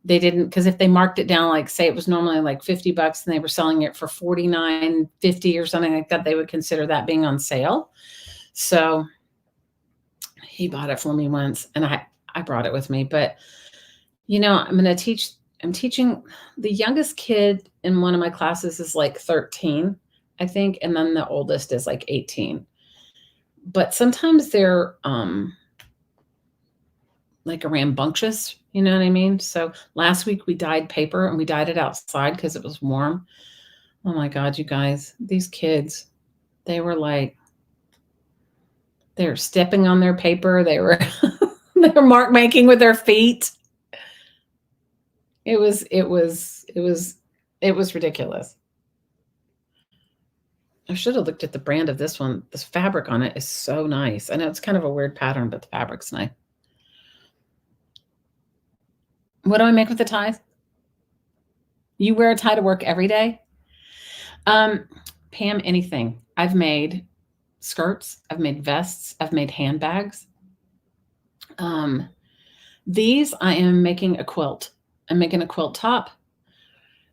they didn't, because if they marked it down, like say it was normally like $50 and they were selling it for $49.50 or something like that, they would consider that being on sale. So he bought it for me once, and I brought it with me. But I'm teaching the youngest kid in one of my classes is like 13, I think, and then the oldest is like 18. But sometimes they're like rambunctious, you know what I mean? So last week we dyed paper, and we dyed it outside because it was warm. Oh my God, you guys, these kids, they were stepping on their paper. They were mark making with their feet. It was ridiculous. I should have looked at the brand of this one. This fabric on it is so nice. I know it's kind of a weird pattern, but the fabric's nice. What do I make with the ties? You wear a tie to work every day? Pam, anything. I've made skirts, I've made vests, I've made handbags. These I am making a quilt. I'm making a quilt top.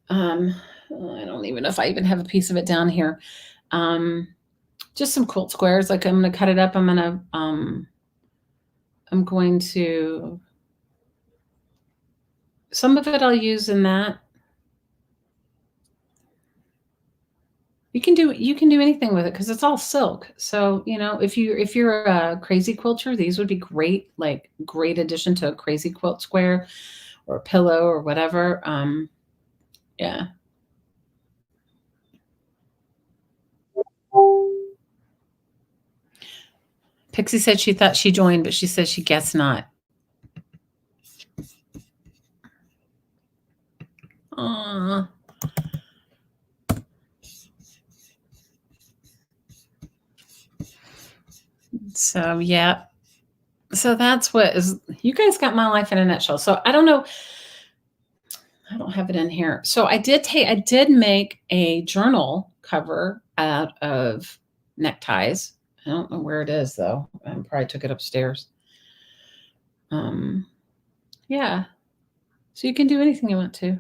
I don't even know if I even have a piece of it down here. Just some quilt squares. Like I'm going to cut it up. I'm going to, some of it I'll use in that. You can do anything with it because it's all silk. So, if you're a crazy quilter, these would be great addition to a crazy quilt square or a pillow or whatever. Yeah. Pixie said she thought she joined, but she says she guess not. Aww. So, yeah. So that's what is, you guys got my life in a nutshell. So I don't know. I don't have it in here. So I did make a journal cover out of neckties. I don't know where it is though. I probably took it upstairs. Yeah. So you can do anything you want to.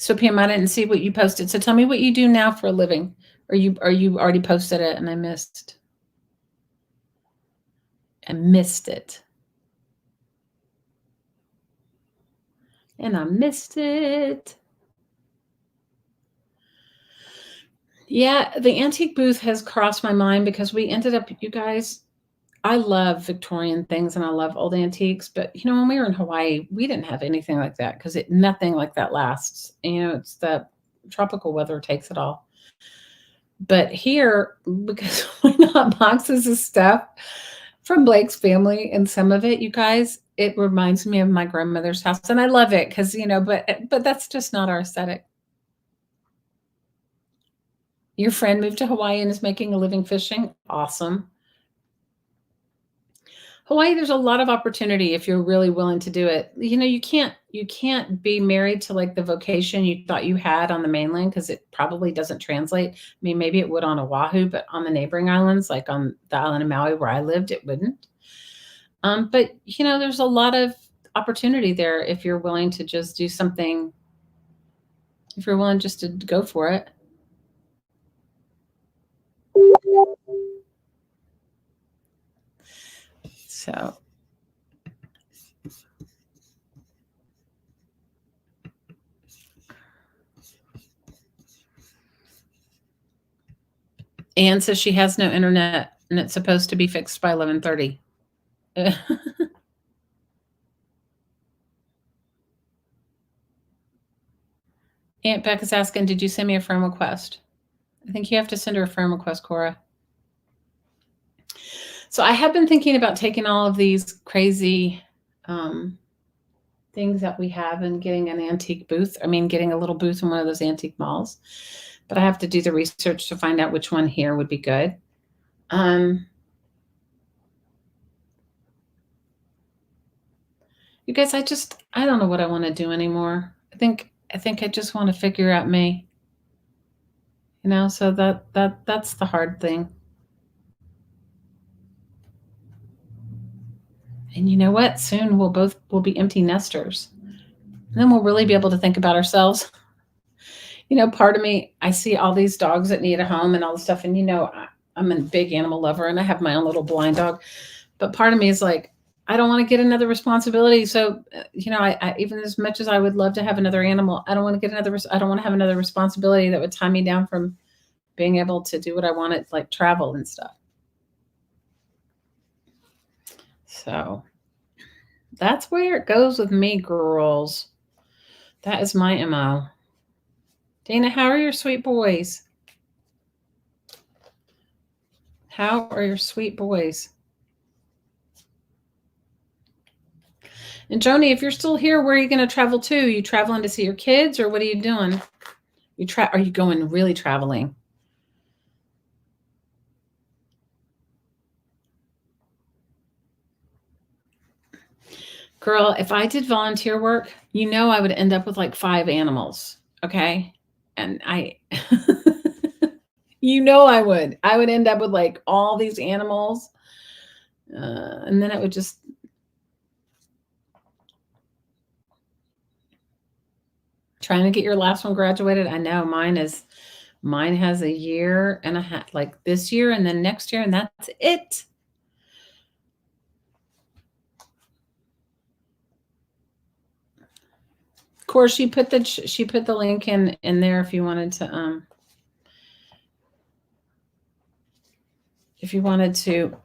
So Pam, I didn't see what you posted. So tell me what you do now for a living. Or you already posted it and I missed it. And I missed it. Yeah, the antique booth has crossed my mind because we ended up, you guys, I love Victorian things and I love old antiques, but when we were in Hawaii, we didn't have anything like that because nothing like that lasts. It's the tropical weather takes it all. But here, because we got boxes of stuff from Blake's family, and some of it, you guys, it reminds me of my grandmother's house, and I love it because but that's just not our aesthetic. Your friend moved to Hawaii and is making a living fishing. Awesome. Hawaii, there's a lot of opportunity if you're really willing to do it. You can't be married to like the vocation you thought you had on the mainland because it probably doesn't translate. I mean, maybe it would on Oahu, but on the neighboring islands, like on the island of Maui where I lived, it wouldn't. But there's a lot of opportunity there if you're willing to just do something. If you're willing just to go for it. So Anne says she has no internet and it's supposed to be fixed by 11:30. Aunt Beck is asking, did you send me a friend request? I think you have to send her a friend request, Cora. So I have been thinking about taking all of these crazy things that we have and getting an antique booth. I mean, getting a little booth in one of those antique malls. But I have to do the research to find out which one here would be good. You guys, I don't know what I want to do anymore. I think I just want to figure out me. You know, so that's the hard thing. And you know what? Soon we'll be empty nesters. And then we'll really be able to think about ourselves. You know, part of me, I see all these dogs that need a home and all this stuff. And, you know, I'm a big animal lover and I have my own little blind dog. But part of me is like, I don't want to get another responsibility. So, you know, I even as much as I would love to have another animal, I don't want to have another responsibility that would tie me down from being able to do what I wanted, like travel and stuff. So that's where it goes with me, girls. That is my MO. Dana, how are your sweet boys? How are your sweet boys? And Joni, if you're still here, where are you going to travel to? Are you traveling to see your kids or what are you doing? Are you going really traveling? Girl, if I did volunteer work, you know I would end up with like 5 animals, okay? And you know I would. I would end up with like all these animals. And then it would just trying to get your last one graduated. I know mine has a year and a half, like this year and then next year, and that's it. Of course, she put the link in there if you wanted to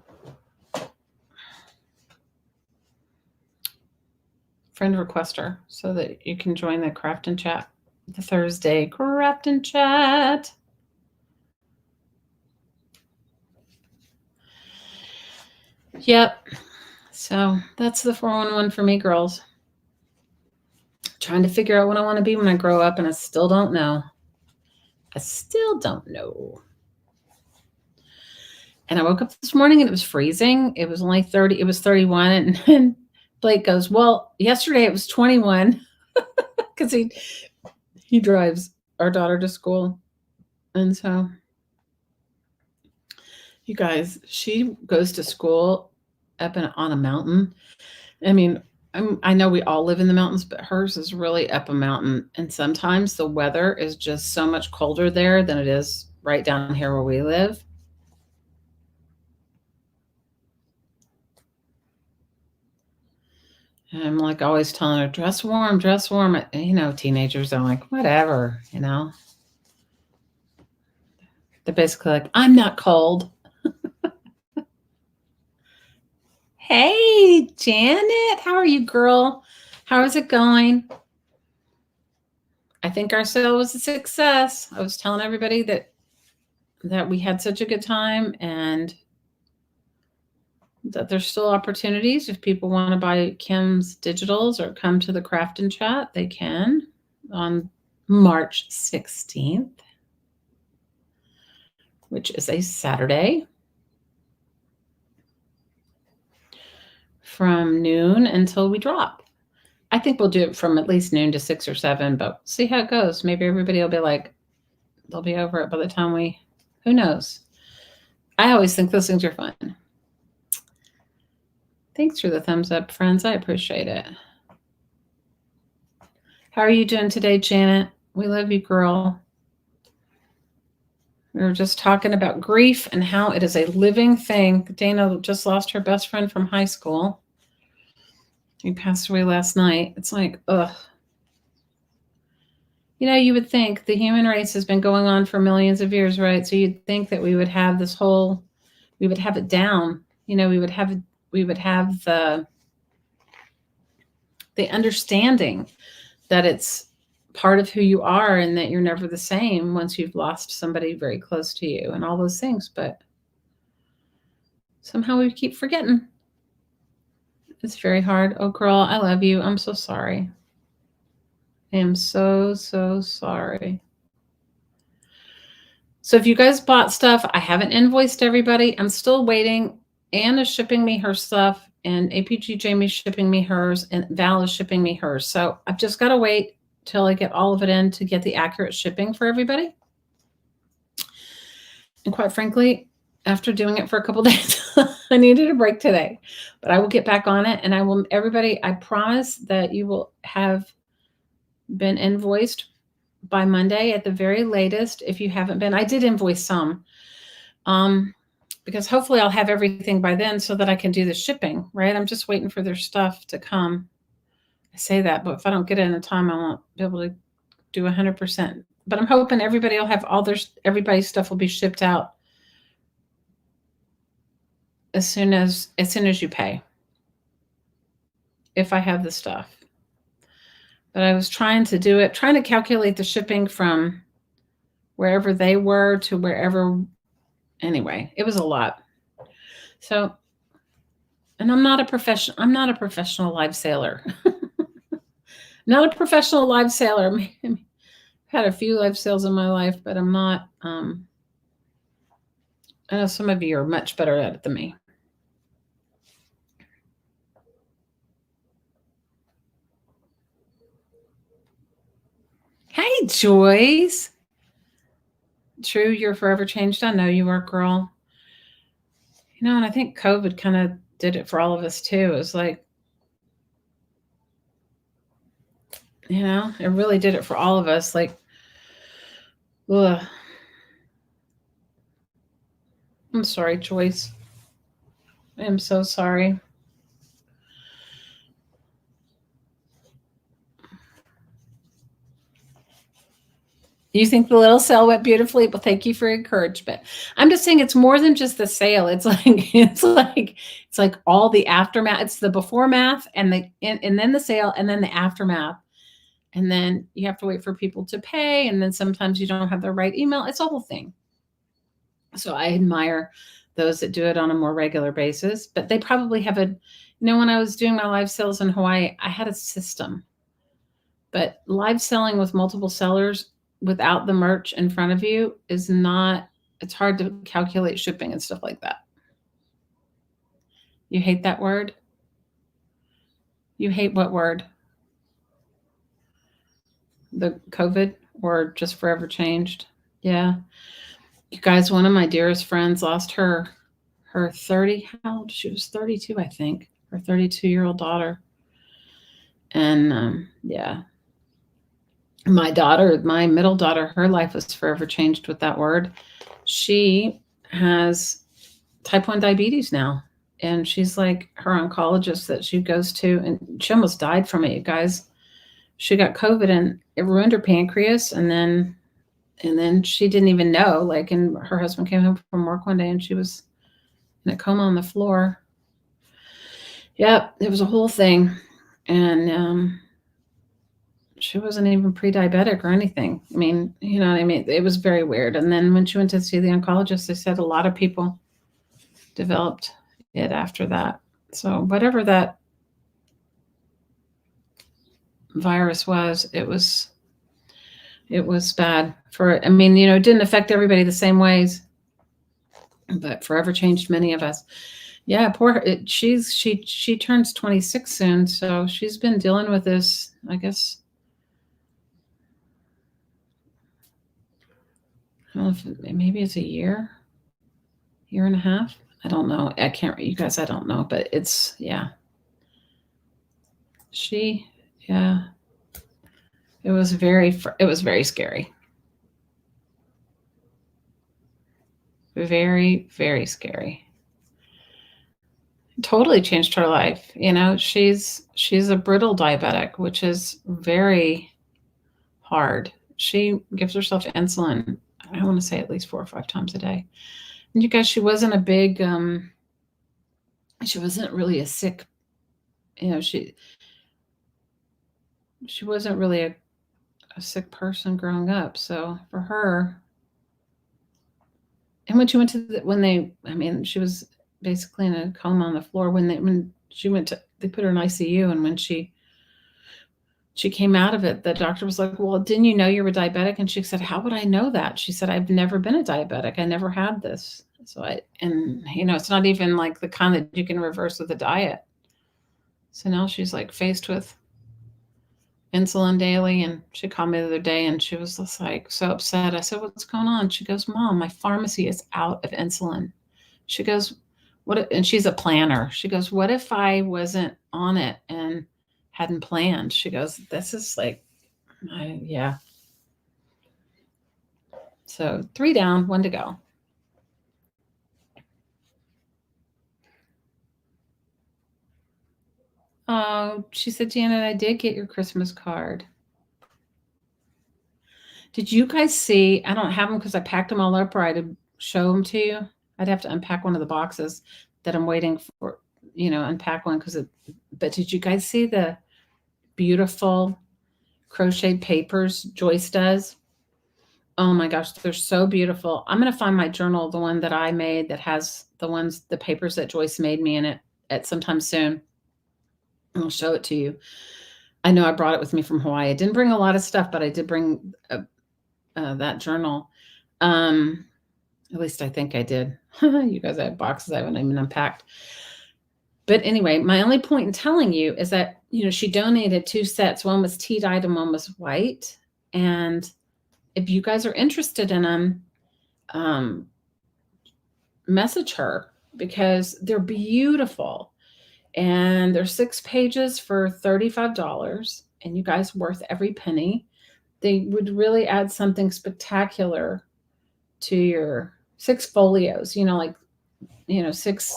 friend request her so that you can join the craft and chat, the Thursday craft and chat. Yep. So that's the 411 for me, girls. Trying to figure out what I want to be when I grow up, and I still don't know. And I woke up this morning and it was freezing. It was only 30. It was 31. And then Blake goes, well, yesterday it was 21 because he drives our daughter to school. And so, you guys, she goes to school up on a mountain. I mean, I know we all live in the mountains, but hers is really up a mountain. And sometimes the weather is just so much colder there than it is right down here where we live. And I'm like always telling her, dress warm, dress warm. You know, teenagers are like, whatever, you know. They're basically like, I'm not cold. Hey, Janet, how are you, girl? How is it going? I think our sale was a success. I was telling everybody that we had such a good time and that there's still opportunities. If people want to buy Kim's digitals or come to the craft and chat, they can on March 16th, which is a Saturday, from noon until we drop. I think we'll do it from at least noon to 6 or 7, but see how it goes. Maybe everybody will be like, they'll be over it by the time who knows? I always think those things are fun. Thanks for the thumbs up, friends. I appreciate it. How are you doing today, Janet? We love you, girl. We were just talking about grief and how it is a living thing. Dana just lost her best friend from high school. He passed away last night. It's like, ugh. You would think the human race has been going on for millions of years, right? So you'd think that we would have we would have it down. We would have the understanding that it's part of who you are and that you're never the same once you've lost somebody very close to you and all those things. But somehow we keep forgetting. It's very hard. Oh, girl, I love you. I'm so sorry. I am so, so sorry. So if you guys bought stuff, I haven't invoiced everybody. I'm still waiting. Anne is shipping me her stuff, and APG Jamie's shipping me hers, and Val is shipping me hers. So I've just got to wait till I get all of it in to get the accurate shipping for everybody. And quite frankly, after doing it for a couple days, I needed a break today. But I will get back on it, and I promise that you will have been invoiced by Monday at the very latest. If you haven't been, I did invoice some, because hopefully I'll have everything by then so that I can do the shipping, right? I'm just waiting for their stuff to come. I say that, but if I don't get it in time, I won't be able to do 100%. But I'm hoping everybody will have everybody's stuff will be shipped out as soon as you pay, if I have the stuff. But I was trying to calculate the shipping from wherever they were to wherever. Anyway, it was a lot. So, and I'm not a professional live sailor. Not a professional live sailor. I've had a few live sails in my life, but I'm not. I know some of you are much better at it than me. Hey, Joyce. True, you're forever changed. I know you are, girl. And I think COVID kind of did it for all of us too. It was like, it really did it for all of us. Like, ugh. I'm sorry, Joyce. I am so sorry. You think the little sale went beautifully? Well, thank you for encouragement. I'm just saying it's more than just the sale. It's like all the aftermath. It's the before math and then the sale and then the aftermath. And then you have to wait for people to pay. And then sometimes you don't have the right email. It's a whole thing. So I admire those that do it on a more regular basis, but they probably have when I was doing my live sales in Hawaii, I had a system, but live selling with multiple sellers without the merch in front of you it's hard to calculate shipping and stuff like that. You hate that word? You hate what word? The COVID or just forever changed? Yeah. You guys, one of my dearest friends lost her 30, how old? She was 32, I think, her 32-year-old daughter. And yeah. My middle daughter, her life was forever changed with that word. She has type 1 diabetes now. And she's like her oncologist that she goes to, and she almost died from it, you guys. She got COVID and it ruined her pancreas. And then she didn't even know, and her husband came home from work one day and she was in a coma on the floor. Yep, it was a whole thing. And she wasn't even pre-diabetic or anything. I mean, you know what I mean? It was very weird. And then when she went to see the oncologist, they said a lot of people developed it after that. So whatever that virus was, it was bad it didn't affect everybody the same ways, but forever changed many of us. Yeah, poor her. She turns 26 soon, so she's been dealing with this, I guess. I don't know if maybe it's a year and a half. I don't know. I can't, you guys, I don't know, but it's, yeah. Yeah. It was very scary. Very, very scary. Totally changed her life. She's a brittle diabetic, which is very hard. She gives herself insulin, I want to say at least 4 or 5 times a day. And you guys, she wasn't a big, she wasn't really a sick, she wasn't really a sick person growing up. So for her, and when she went to she was basically in a coma on the floor when she went to, they put her in ICU, and when she came out of it, the doctor was like, well, didn't you know you were diabetic? And she said, how would I know that? She said, I've never been a diabetic. I never had this. So it's not even like the kind that you can reverse with a diet. So now she's like faced with insulin daily. And she called me the other day and she was just like so upset. I said, what's going on? She goes, Mom, my pharmacy is out of insulin. She goes, and she's a planner. She goes, what if I wasn't on it and hadn't planned? She goes, this is like, yeah. So 3 down, 1 to go. Oh, she said, Janet, I did get your Christmas card. Did you guys see? I don't have them because I packed them all up, or I'd show them to you. I'd have to unpack one of the boxes that I'm waiting for, unpack one but did you guys see the beautiful crocheted papers Joyce does? Oh my gosh, they're so beautiful. I'm going to find my journal, the one that I made that has the papers that Joyce made me in it at sometime soon. I'll show it to you. I know I brought it with me from Hawaii. I didn't bring a lot of stuff, but I did bring that journal. At least I think I did. You guys, I have boxes I haven't even unpacked. But anyway, my only point in telling you is that, she donated 2 sets. One was tea dyed and one was white. And if you guys are interested in them, message her because they're beautiful. And they're 6 pages for $35. And you guys worth every penny. They would really add something spectacular to your 6 folios, 6.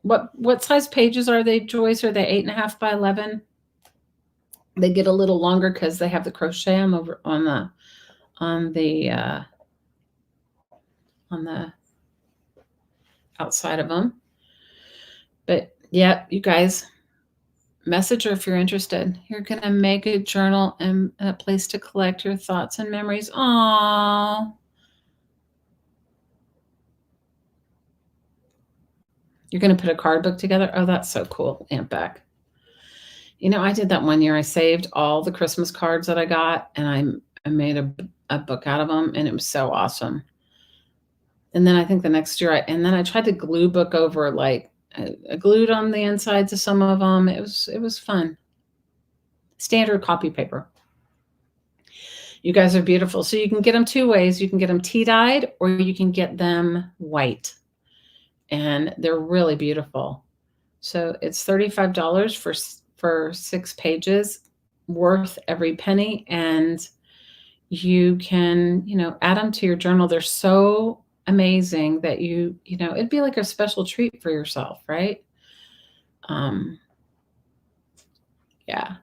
What size pages are they, Joyce? Are they 8.5 by 11? They get a little longer because they have the crochet on the outside of them. But yeah, you guys, message her if you're interested. You're gonna make a journal and a place to collect your thoughts and memories. Aww. You're gonna put a card book together? Oh, that's so cool, Aunt Beck. I did that one year. I saved all the Christmas cards that I got, and I made a book out of them, and it was so awesome. And then I think the next year, I tried to glue book over, like I glued on the insides of some of them. It was fun. Standard copy paper. You guys are beautiful. So you can get them 2 ways. You can get them tea dyed, or you can get them white, and they're really beautiful. So it's $35 for 6 pages, worth every penny. And you can, add them to your journal. They're so amazing that it'd be like a special treat for yourself, right? Yeah.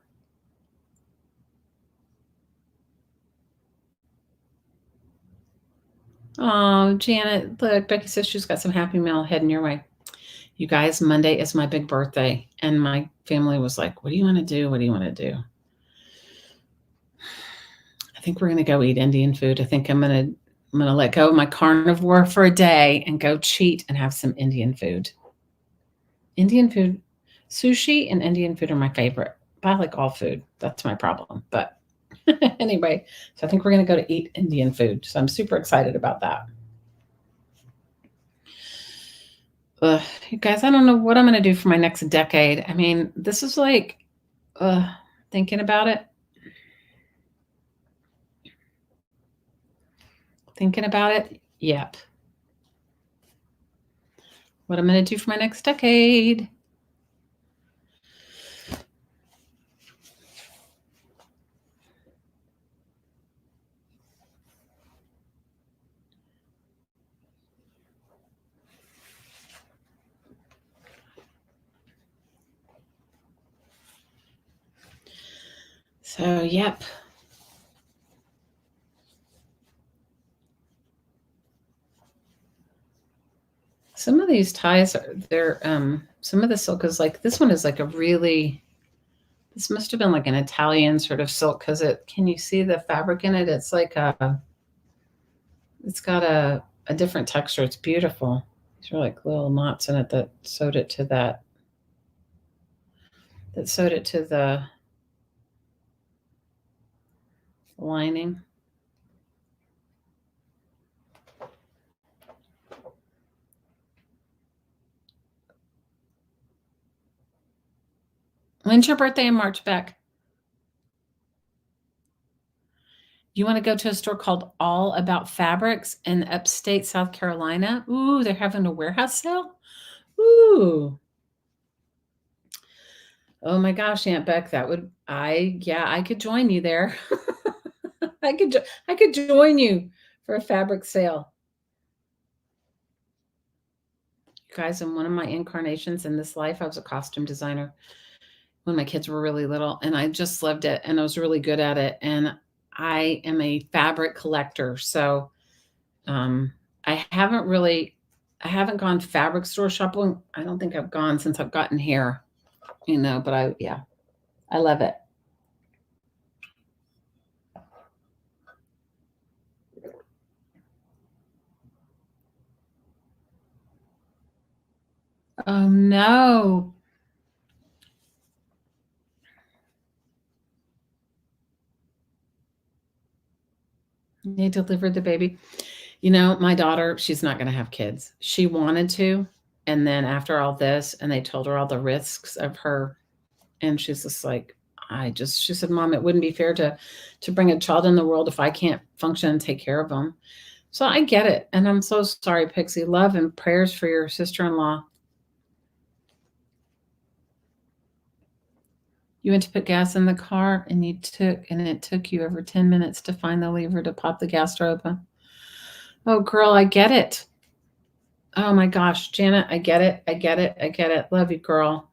Oh, Janet, look, Becky says she's got some Happy Mail heading your way. You guys, Monday is my big birthday, and my family was like, what do you want to do? What do you want to do? I think we're going to go eat Indian food. I think I'm going to let go of my carnivore for a day and go cheat and have some Indian food. Indian food, sushi and Indian food are my favorite. But I like all food. That's my problem. But anyway, so I think we're going to go to eat Indian food. So I'm super excited about that. You guys, I don't know what I'm going to do for my next decade. I mean, this is like, thinking about it. Yep. What I'm going to do for my next decade. So, yep. Some of these ties they're some of the silk is like, this one is like a really, this must have been like an Italian sort of silk, because can you see the fabric in it? It's like it's got a different texture. It's beautiful. These are like little knots in it that sewed it to the lining. When's your birthday in March, Beck? You want to go to a store called All About Fabrics in upstate South Carolina? Ooh, they're having a warehouse sale? Ooh. Oh my gosh, Aunt Beck, I could join you there. I could join you for a fabric sale. You guys, in one of my incarnations in this life, I was a costume designer when my kids were really little, and I just loved it, and I was really good at it. And I am a fabric collector, so I haven't gone fabric store shopping. I don't think I've gone since I've gotten here, but I love it. Oh no. They delivered the baby. My daughter, she's not going to have kids. She wanted to. And then after all this, and they told her all the risks of her, and she's just like, she said, Mom, it wouldn't be fair to bring a child in the world if I can't function and take care of them. So I get it. And I'm so sorry, Pixie. Love and prayers for your sister-in-law. You went to put gas in the car and it took you over 10 minutes to find the lever to pop the gas door open. Oh, girl, I get it. Oh my gosh, Janet, I get it. I get it. I get it. Love you, girl.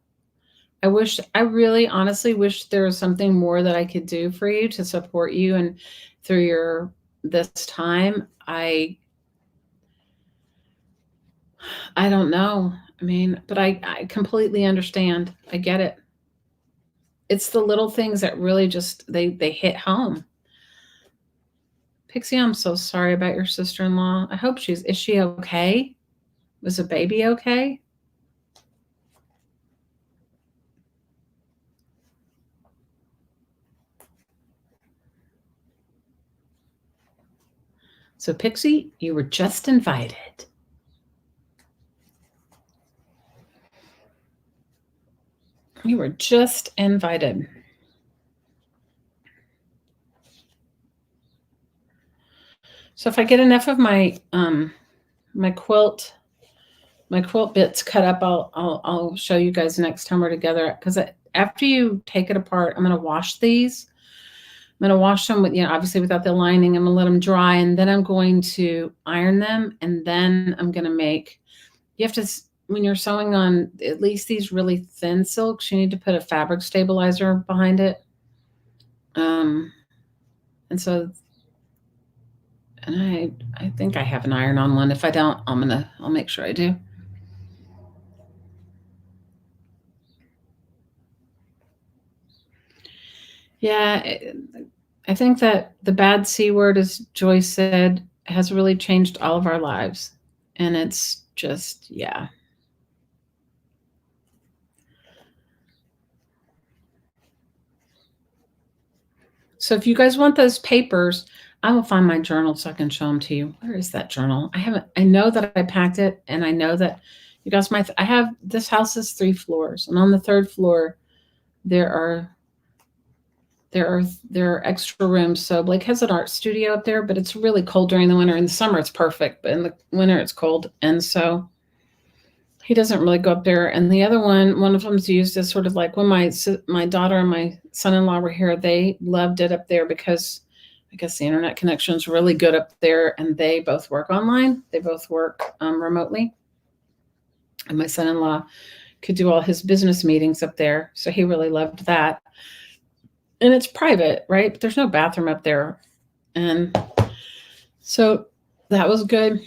I really honestly wish there was something more that I could do for you to support you and through this time. I don't know. I mean, but I completely understand. I get it. It's the little things that really just, they hit home. Pixie, I'm so sorry about your sister-in-law. I hope is she okay? Was the baby okay? So Pixie, you were just invited. You were just invited. So if I get enough of my my quilt bits cut up, I'll show you guys next time we're together. Because after you take it apart, I'm going to wash these. I'm going to wash them with, obviously without the lining. I'm going to let them dry, and then I'm going to iron them, and then I'm going to you have to, when you're sewing on at least these really thin silks, you need to put a fabric stabilizer behind it. And I think I have an iron on one. If I don't, I'll make sure I do. Yeah, I think that the bad C word, as Joyce said, has really changed all of our lives. And it's just, yeah. So if you guys want those papers, I will find my journal so I can show them to you. Where is that journal? I know that I packed it, and I know that you guys this house is 3 floors, and on the 3rd floor, there are extra rooms. So Blake has an art studio up there, but it's really cold during the winter. In the summer, it's perfect, but in the winter, it's cold. And so he doesn't really go up there. And the other one of them's used as sort of like when my daughter and my son-in-law were here, they loved it up there because I guess the internet connection is really good up there, and they both work online. They both work remotely. And my son-in-law could do all his business meetings up there. So he really loved that. And it's private, right? But there's no bathroom up there. And so that was good.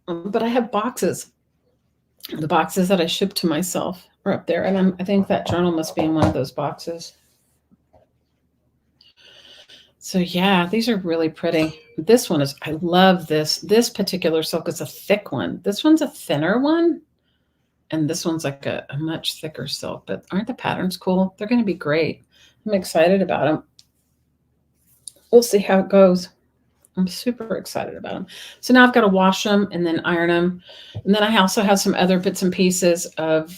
But I have boxes. The boxes that I shipped to myself are up there, and I think that journal must be in one of those boxes. So yeah, these are really pretty. This one is, I love this. This particular silk is a thick one. This one's a thinner one. And this one's like a much thicker silk, but aren't the patterns cool? They're going to be great. I'm excited about them. We'll see how it goes. I'm super excited about them. So now I've got to wash them and then iron them. And then I also have some other bits and pieces of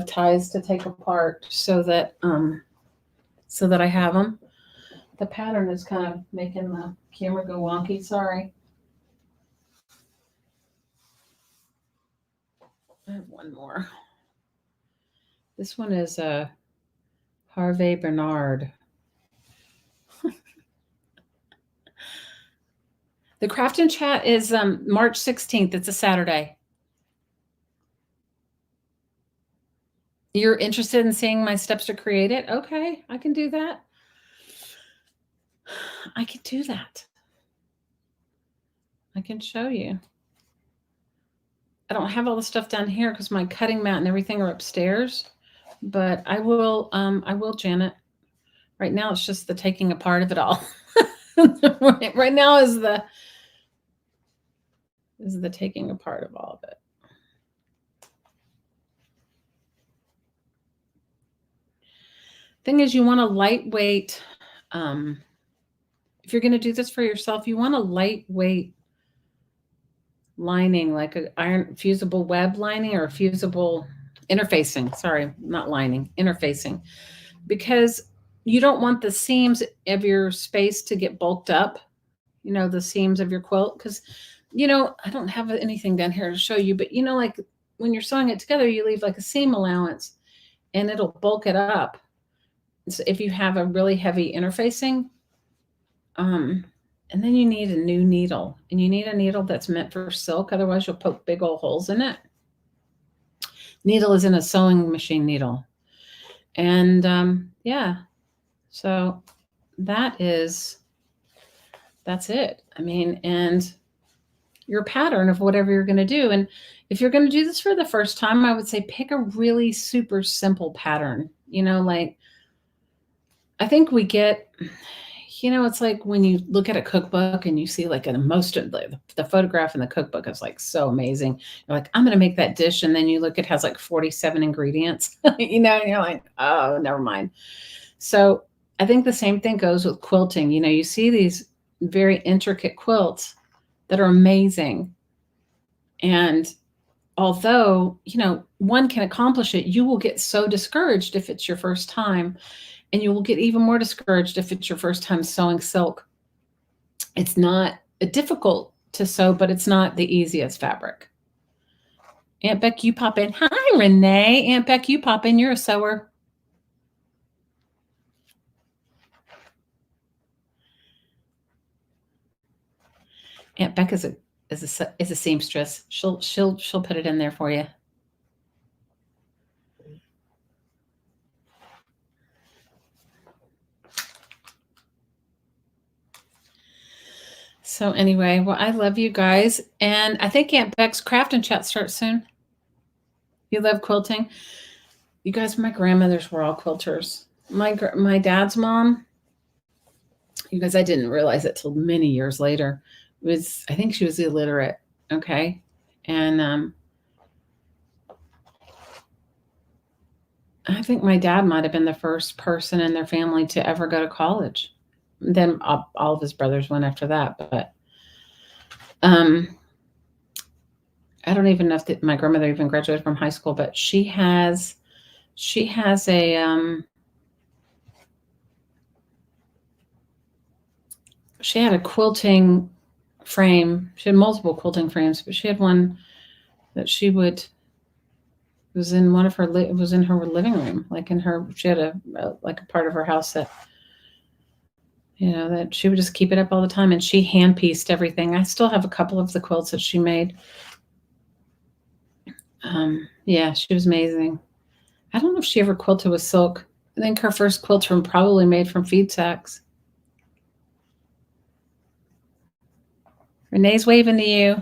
ties to take apart so that I have them. The pattern is kind of making the camera go wonky. Sorry. I have one more. This one is a Hervé Bernard. The Craft and Chat is March 16th. It's a Saturday. You're interested in seeing my steps to create it? Okay, I can do that. I can do that. I can show you. I don't have all the stuff down here because my cutting mat and everything are upstairs, but I will, Janet. Right now, it's just the taking apart of it all. Right now is the taking apart of all of it. Thing is, you want a lightweight, if you're going to do this for yourself, you want a lightweight lining, like an iron fusible web lining or a fusible interfacing. Sorry, not lining, interfacing, because you don't want the seams of your space to get bulked up, you know, the seams of your quilt. Because, you know, I don't have anything down here to show you, but, you know, like when you're sewing it together, you leave like a seam allowance and it'll bulk it up. So if you have a really heavy interfacing, and then you need a new needle, and you need a needle that's meant for silk. Otherwise you'll poke big old holes in it. Needle is in a sewing machine needle. And yeah, so that's it. I mean, and your pattern of whatever you're going to do. And if you're going to do this for the first time, I would say pick a really super simple pattern. You know, like I think we get, you know, it's like when you look at a cookbook and you see like the photograph in the cookbook is like so amazing. You're like, I'm going to make that dish. And then you look, it has like 47 ingredients, you know, and you're like, oh, never mind. So I think the same thing goes with quilting. You know, you see these very intricate quilts that are amazing. And although, you know, one can accomplish it, you will get so discouraged if it's your first time. And you will get even more discouraged if it's your first time sewing silk. It's not difficult to sew, but it's not the easiest fabric. Aunt Beck, you pop in. Hi, Renee. Aunt Beck, you pop in. You're a sewer. Aunt Beck is a seamstress. She'll put it in there for you. So anyway, well, I love you guys. And I think Aunt Beck's Craft and Chat starts soon. You love quilting? You guys, my grandmothers were all quilters. My dad's mom, you guys, I didn't realize it till many years later, I think she was illiterate. Okay. And I think my dad might have been the first person in their family to ever go to college. Then all of his brothers went after that, but I don't even know if my grandmother even graduated from high school, but she has a she had a quilting frame. She had multiple quilting frames, but she had one that it was in her living room, she had a part of her house that, you know, that she would just keep it up all the time, and she hand pieced everything. I still have a couple of the quilts that she made. Yeah, she was amazing. I don't know if she ever quilted with silk. I think her first quilts were probably made from feed sacks. Renee's waving to you.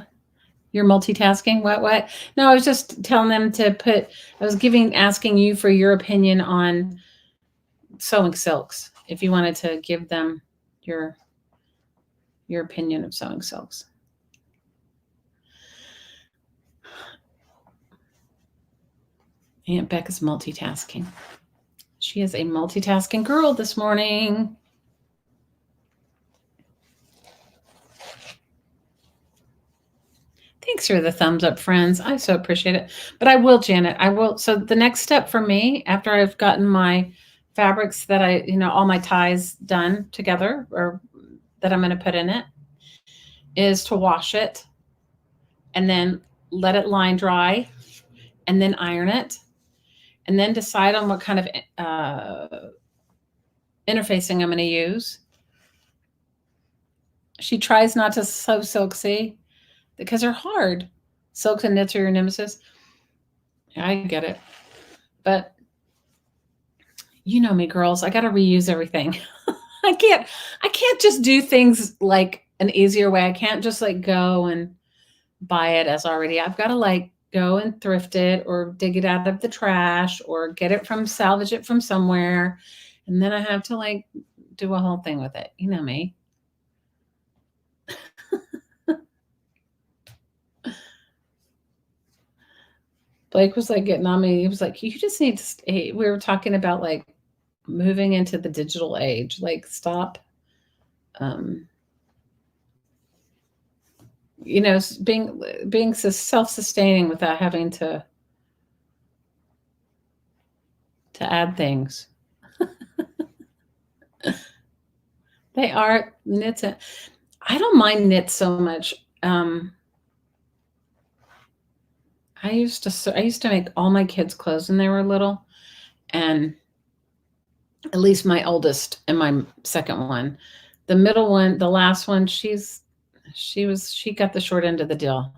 You're multitasking? What? No, I was just telling them to put, I was asking you for your opinion on sewing silks. If you wanted to give them your opinion of sewing silks. Aunt Beck is multitasking. She is a multitasking girl this morning. Thanks for the thumbs up, friends. I so appreciate it. But I will, Janet, I will. So the next step for me, after I've gotten my fabrics that I, all my ties done together or that I'm going to put in it, is to wash it and then let it line dry and then iron it and then decide on what kind of interfacing I'm going to use. She tries not to sew silk, see, because they're hard. Silks and knits are your nemesis. I get it. But you know me, girls, I got to reuse everything. I can't just do things like an easier way. I can't just like go and buy it as already. I've got to like go and thrift it or dig it out of the trash or get it from, salvage it from somewhere. And then I have to like do a whole thing with it. You know me. Blake was like getting on me. He was like, you just need to, we were talking about like moving into the digital age, like stop, being self-sustaining without having to add things. They are knits. I don't mind knits so much. I used to make all my kids' clothes when they were little, and at least my oldest and my second one. The middle one, the last one, she got the short end of the deal.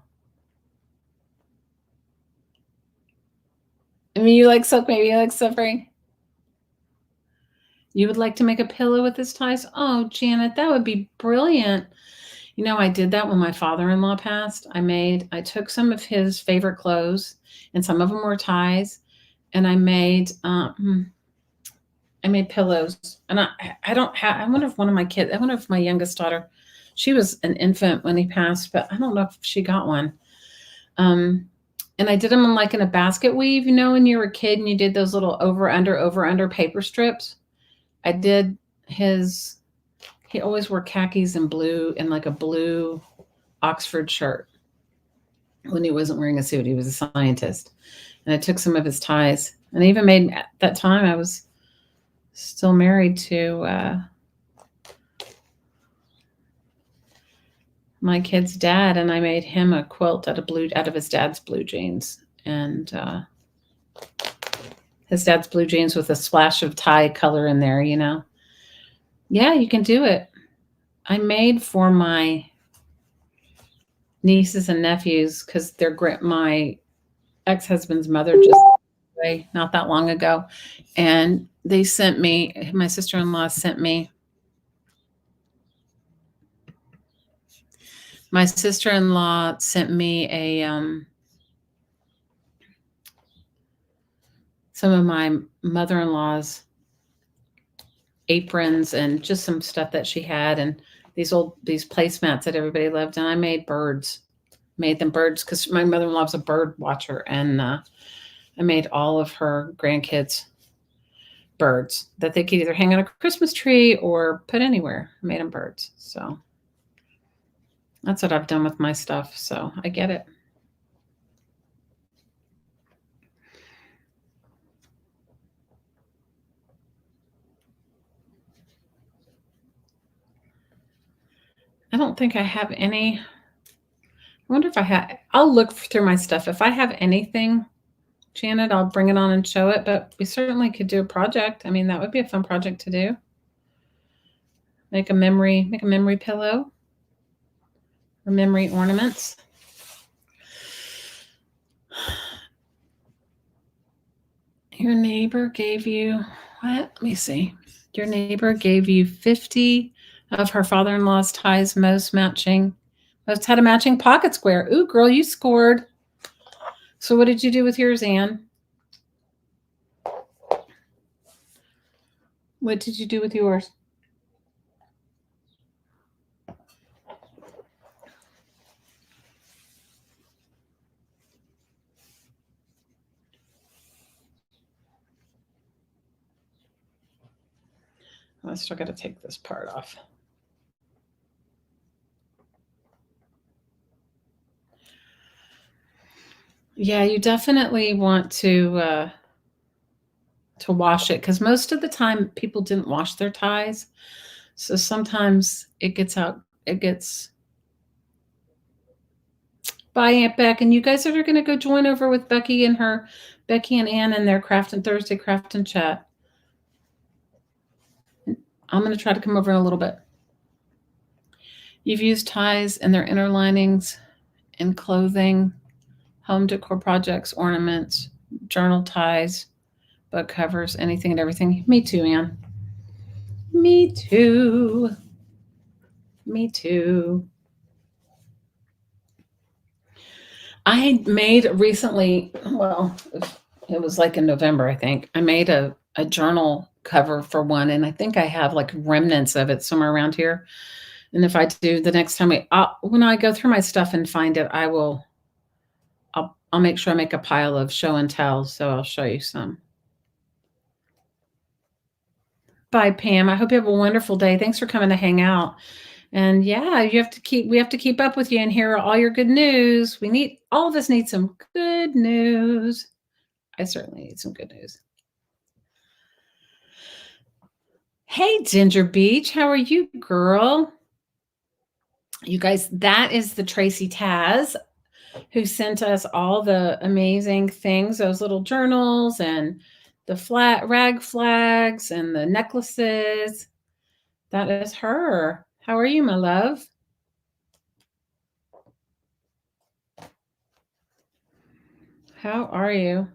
I mean, you like silk, maybe you like suffering. You would like to make a pillow with his ties? Oh, Janet, that would be brilliant. I did that when my father-in-law passed. I took some of his favorite clothes, and some of them were ties, and I made pillows. And I wonder if one of my kids, I wonder if my youngest daughter, she was an infant when he passed, but I don't know if she got one. And I did them in a basket weave, when you were a kid and you did those little over, under paper strips. I did his, he always wore khakis and blue and like a blue Oxford shirt when he wasn't wearing a suit. He was a scientist. And I took some of his ties, and I even made, at that time I was still married to my kid's dad, and I made him a quilt out of his dad's blue jeans, and his dad's blue jeans with a splash of tie color in there, Yeah, you can do it. I made for my nieces and nephews because my ex-husband's mother just away not that long ago, and they sent me, my sister-in-law sent me, some of my mother-in-law's aprons and just some stuff that she had, and these placemats that everybody loved. And I made them birds because my mother-in-law was a bird watcher, and I made all of her grandkids birds that they could either hang on a Christmas tree or put anywhere. I made them birds. So that's what I've done with my stuff. So I get it. I don't think I have any. I wonder if I'll look through my stuff. If I have anything, Janet, I'll bring it on and show it, but we certainly could do a project. I mean, that would be a fun project to do. Make a memory pillow or memory ornaments. Your neighbor gave you what? Let me see. Your neighbor gave you 50 of her father-in-law's ties, most matching Let's had a matching pocket square. Ooh, girl, you scored. So what did you do with yours, Anne? What did you do with yours? I still got to take this part off. Yeah, you definitely want to wash it, because most of the time people didn't wash their ties. So sometimes it gets out, it gets. Bye, Aunt Beck. And you guys are going to go join over with Becky and Ann and their Craft and Thursday Craft and Chat. I'm going to try to come over in a little bit. You've used ties and their inner linings in clothing, home decor projects, ornaments, journal ties, book covers, anything and everything. Me too, Ann. Me too. Me too. I made recently, well, it was like in November, I think. I made a journal cover for one, and I think I have like remnants of it somewhere around here. And if I do, the next time when I go through my stuff and find it, I'll make sure I make a pile of show and tell. So I'll show you some. Bye, Pam. I hope you have a wonderful day. Thanks for coming to hang out. And yeah, we have to keep up with you and hear all your good news. All of us need some good news. I certainly need some good news. Hey, Ginger Beach, how are you, girl? You guys, that is the Tracy Taz who sent us all the amazing things, those little journals and the flat rag flags and the necklaces. That is her. How are you, my love? How are you?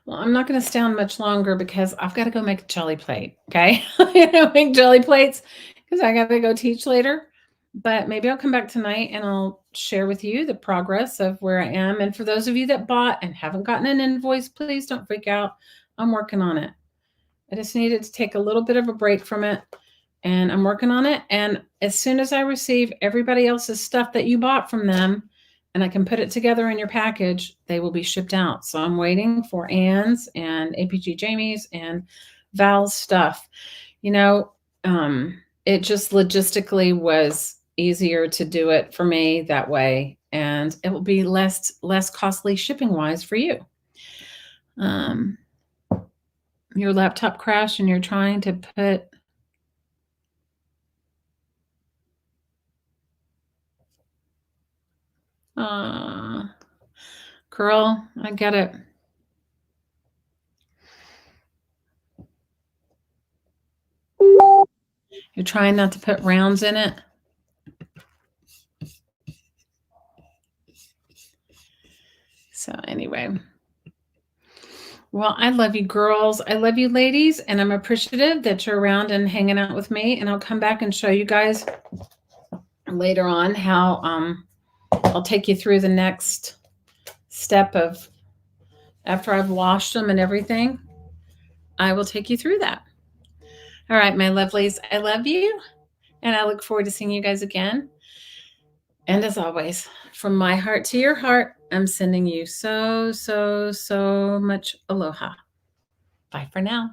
Well, I'm not going to stay on much longer because I've got to go make a jelly plate. Okay. Make jelly plates because I got to go teach later. But maybe I'll come back tonight and I'll share with you the progress of where I am. And for those of you that bought and haven't gotten an invoice, please don't freak out. I'm working on it. I just needed to take a little bit of a break from it, and I'm working on it. And as soon as I receive everybody else's stuff that you bought from them, and I can put it together in your package, they will be shipped out. So I'm waiting for Ann's and APG Jamie's and Val's stuff. It just logistically was easier to do it for me that way, and it will be less costly shipping wise for you. Your laptop crashed and you're trying to put girl, I get it. You're trying not to put rounds in it. So anyway. Well, I love you girls. I love you ladies. And I'm appreciative that you're around and hanging out with me. And I'll come back and show you guys later on how I'll take you through the next step of after I've washed them and everything. I will take you through that. All right, my lovelies. I love you. And I look forward to seeing you guys again. And as always, from my heart to your heart, I'm sending you so, so, so much aloha. Bye for now.